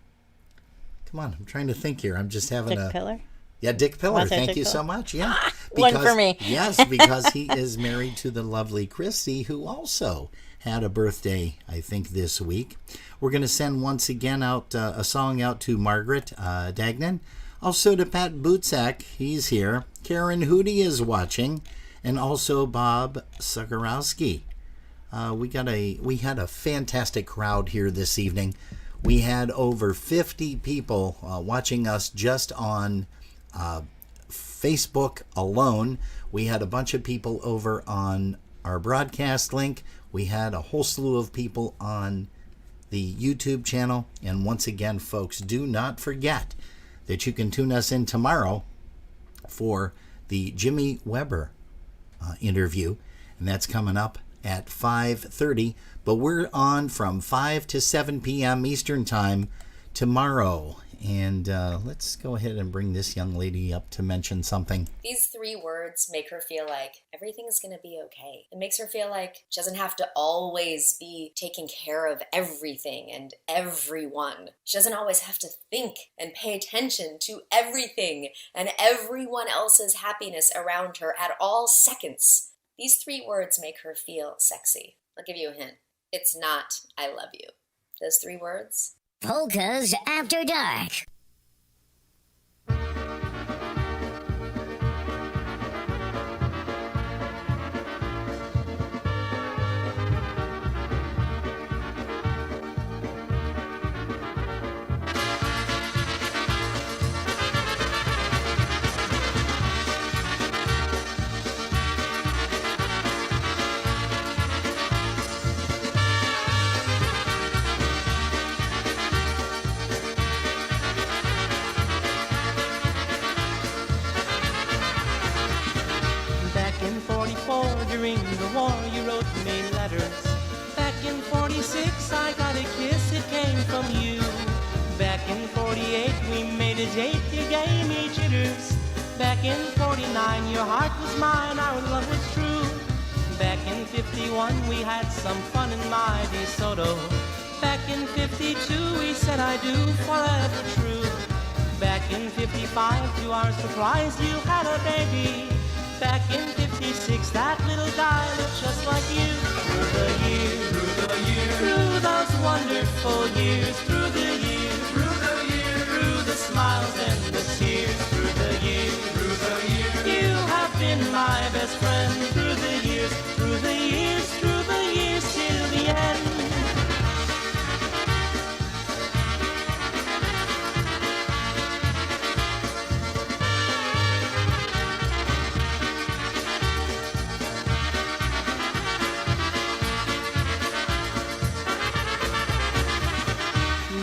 Come on, I'm trying to think here. I'm just having Dick Pillar? Yeah, Dick Pillar. Was it Thank Dick you Pillar? so much. Yeah. One for me. Yes, because he is married to the lovely Christy, who also had a birthday, I think, this week. We're going to send once again out a song out to Margaret Dagnan. Also to Pat Butzak. He's here. Karen Hootie is watching. And also Bob Sugarowski. We had a fantastic crowd here this evening. We had over 50 people watching us just on Facebook alone. We had a bunch of people over on our broadcast link. We had a whole slew of people on the YouTube channel. And once again, folks, do not forget that you can tune us in tomorrow for the Jimmy Weber interview. And that's coming up at 5:30. But we're on from 5 to 7 p.m. Eastern Time tomorrow. And let's go ahead and bring this young lady up to mention something. These 3 words make her feel like everything's going to be okay. It makes her feel like she doesn't have to always be taking care of everything and everyone. She doesn't always have to think and pay attention to everything and everyone else's happiness around her at all seconds. These 3 words make her feel sexy. I'll give you a hint. It's not, I love you. Those 3 words? Polkas After Dark. During the war you wrote me letters. Back in 46 I got a kiss, it came from you. Back in 48 we made a date, you gave me jitters. Back in 49 your heart was mine, our love was true. Back in 51 we had some fun in my DeSoto. Back in 52 we said I do, forever true. Back in 55 to our surprise you had a baby. Back in 56, that little guy looked just like you. Through the years, through those wonderful years, through the years, through the smiles and the tears, through the years, you have been my best friend. Through the years, through the years, through the years till the end.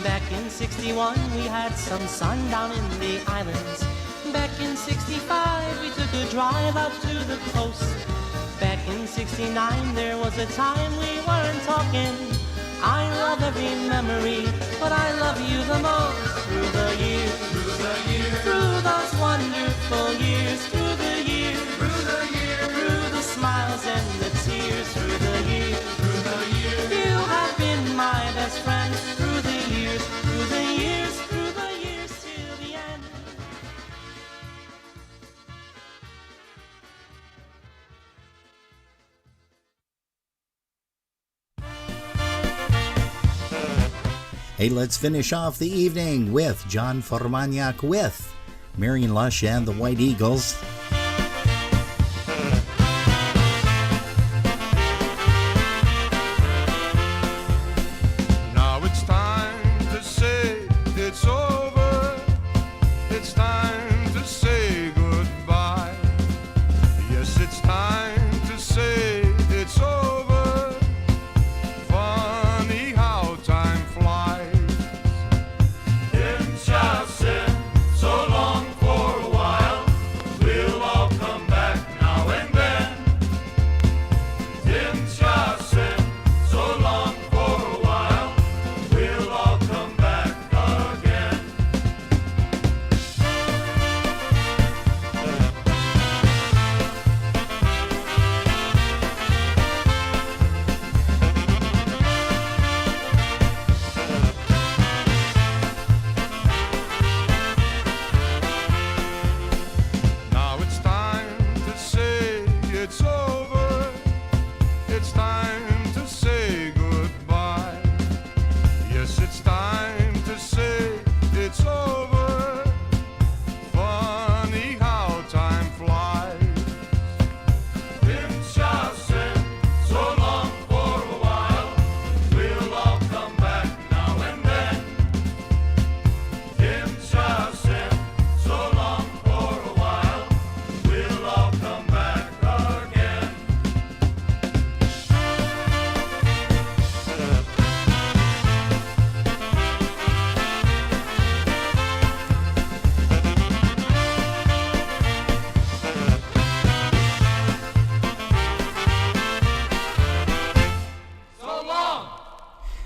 Back in 61 we had some sun down in the islands. Back in 65 we took a drive out to the coast. Back in 69 there was a time we weren't talking. I love every memory, but I love you the most. Through the years, through those wonderful years, through the years, through the smiles and the tears, through the years, you have been my best friend. Through the years, through the years, through the years till the end. Hey, let's finish off the evening with John Formagnac with Marion Lush and the White Eagles. Now it's time to say it's over. It's time to say goodbye. Yes, it's time to say it's over. Funny how time flies. In just so long for a while, we'll all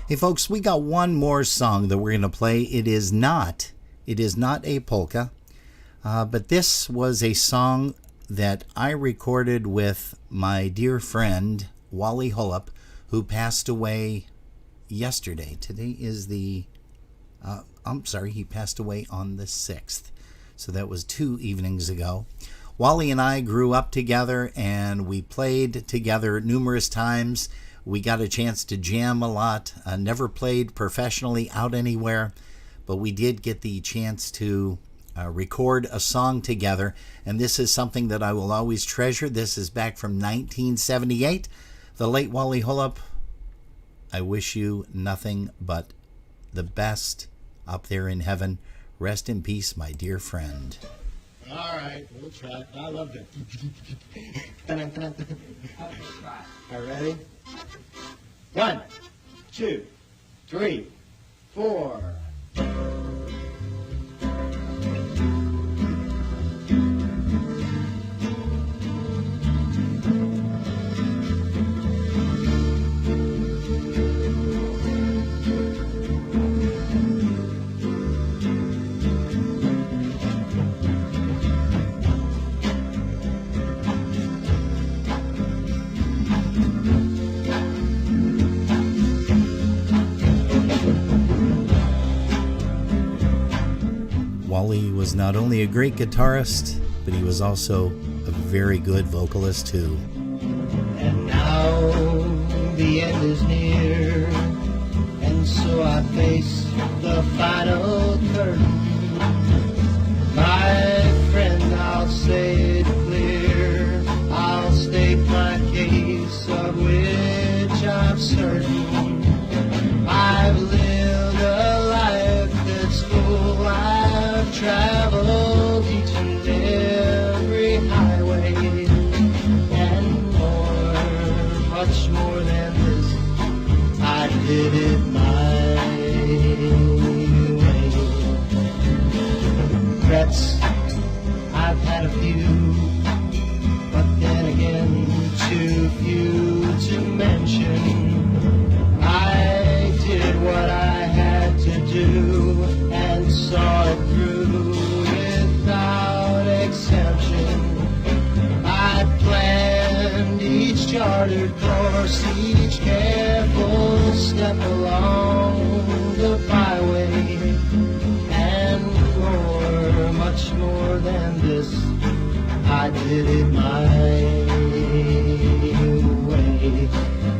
Hey folks, we got one more song that we're going to play. It is not a polka, but this was a song that I recorded with my dear friend Wally Hullop, who passed away yesterday. Today is he passed away on the 6th. So that was 2 evenings ago. Wally and I grew up together and we played together numerous times. We got a chance to jam a lot. Never played professionally out anywhere, but we did get the chance to record a song together. And this is something that I will always treasure. This is back from 1978. The late Wally Hullop, I wish you nothing but the best up there in heaven. Rest in peace, my dear friend. All right, we'll try. I loved it. All right, ready? 1, 2, 3, 4. Wally was not only a great guitarist, but he was also a very good vocalist too. And now the end is near, and so I face the final curtain. My friend, I'll say it clear, I'll state my case of which I'm certain. I've lived a life that's full, I've traveled each and every highway, and more, much more than this, I did it my way. Regrets, I've had a few, but then again, too few to mention. I did what I had to do and saw it through without exception. I planned each chartered course, each careful step along the byway, and more, much more than this, I did it my way.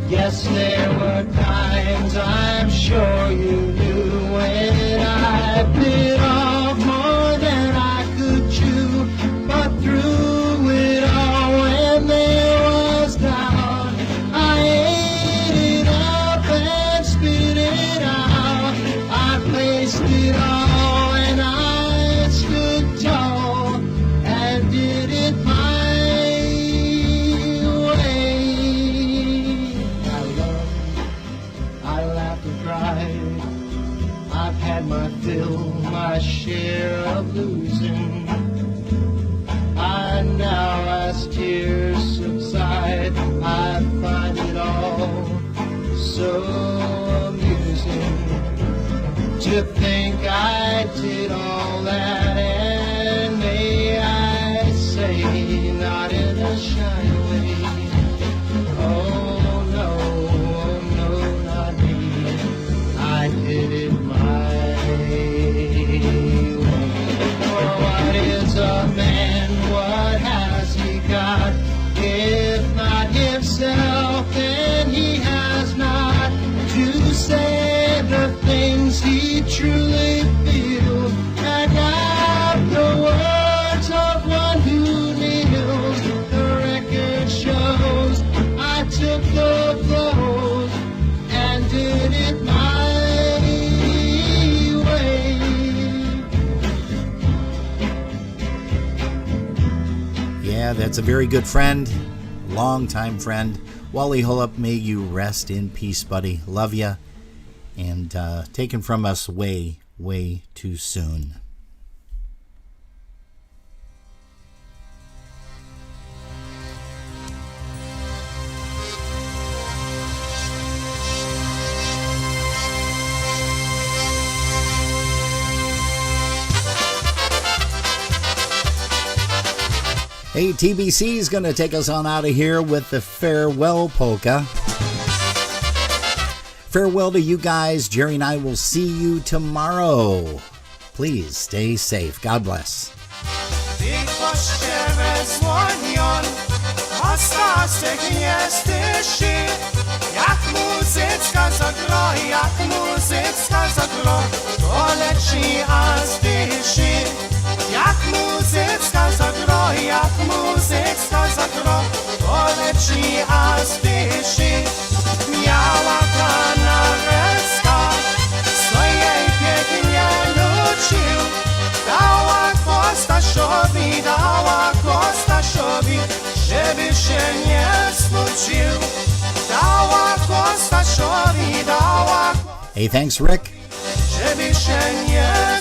Yes, there were times I'm sure you knew when I bit off more than I could chew, but through it all, when there was doubt, I ate it up and spit it out. I faced it all and I stood tall and did it my my fill, my share of losing. I now, as tears subside, I find it all so amusing to think I did all that, and may I say, not in a shy way. Oh no, not me. I did it my a man, what has he got? If not himself, then he has not to say the things he truly feels. And now the words of one who kneels, the record shows I took the blows and did it my way. Yeah, that's a very good friend, longtime friend. Wally Hullop, may you rest in peace, buddy. Love ya. And taken from us way, way too soon. Hey, TBC is going to take us on out of here with the farewell polka. Farewell to you guys. Jerry and I will see you tomorrow. Please stay safe. God bless. Jak muzyczka zagro, to leci aż dyszy. Jak muzyczka zagro, to leci aż dyszy. Miała kanareczka, swojej pięknie nucił. Dała Kostasiowi, żeby się nie smucił. Hey, thanks, Rick. Żeby się nie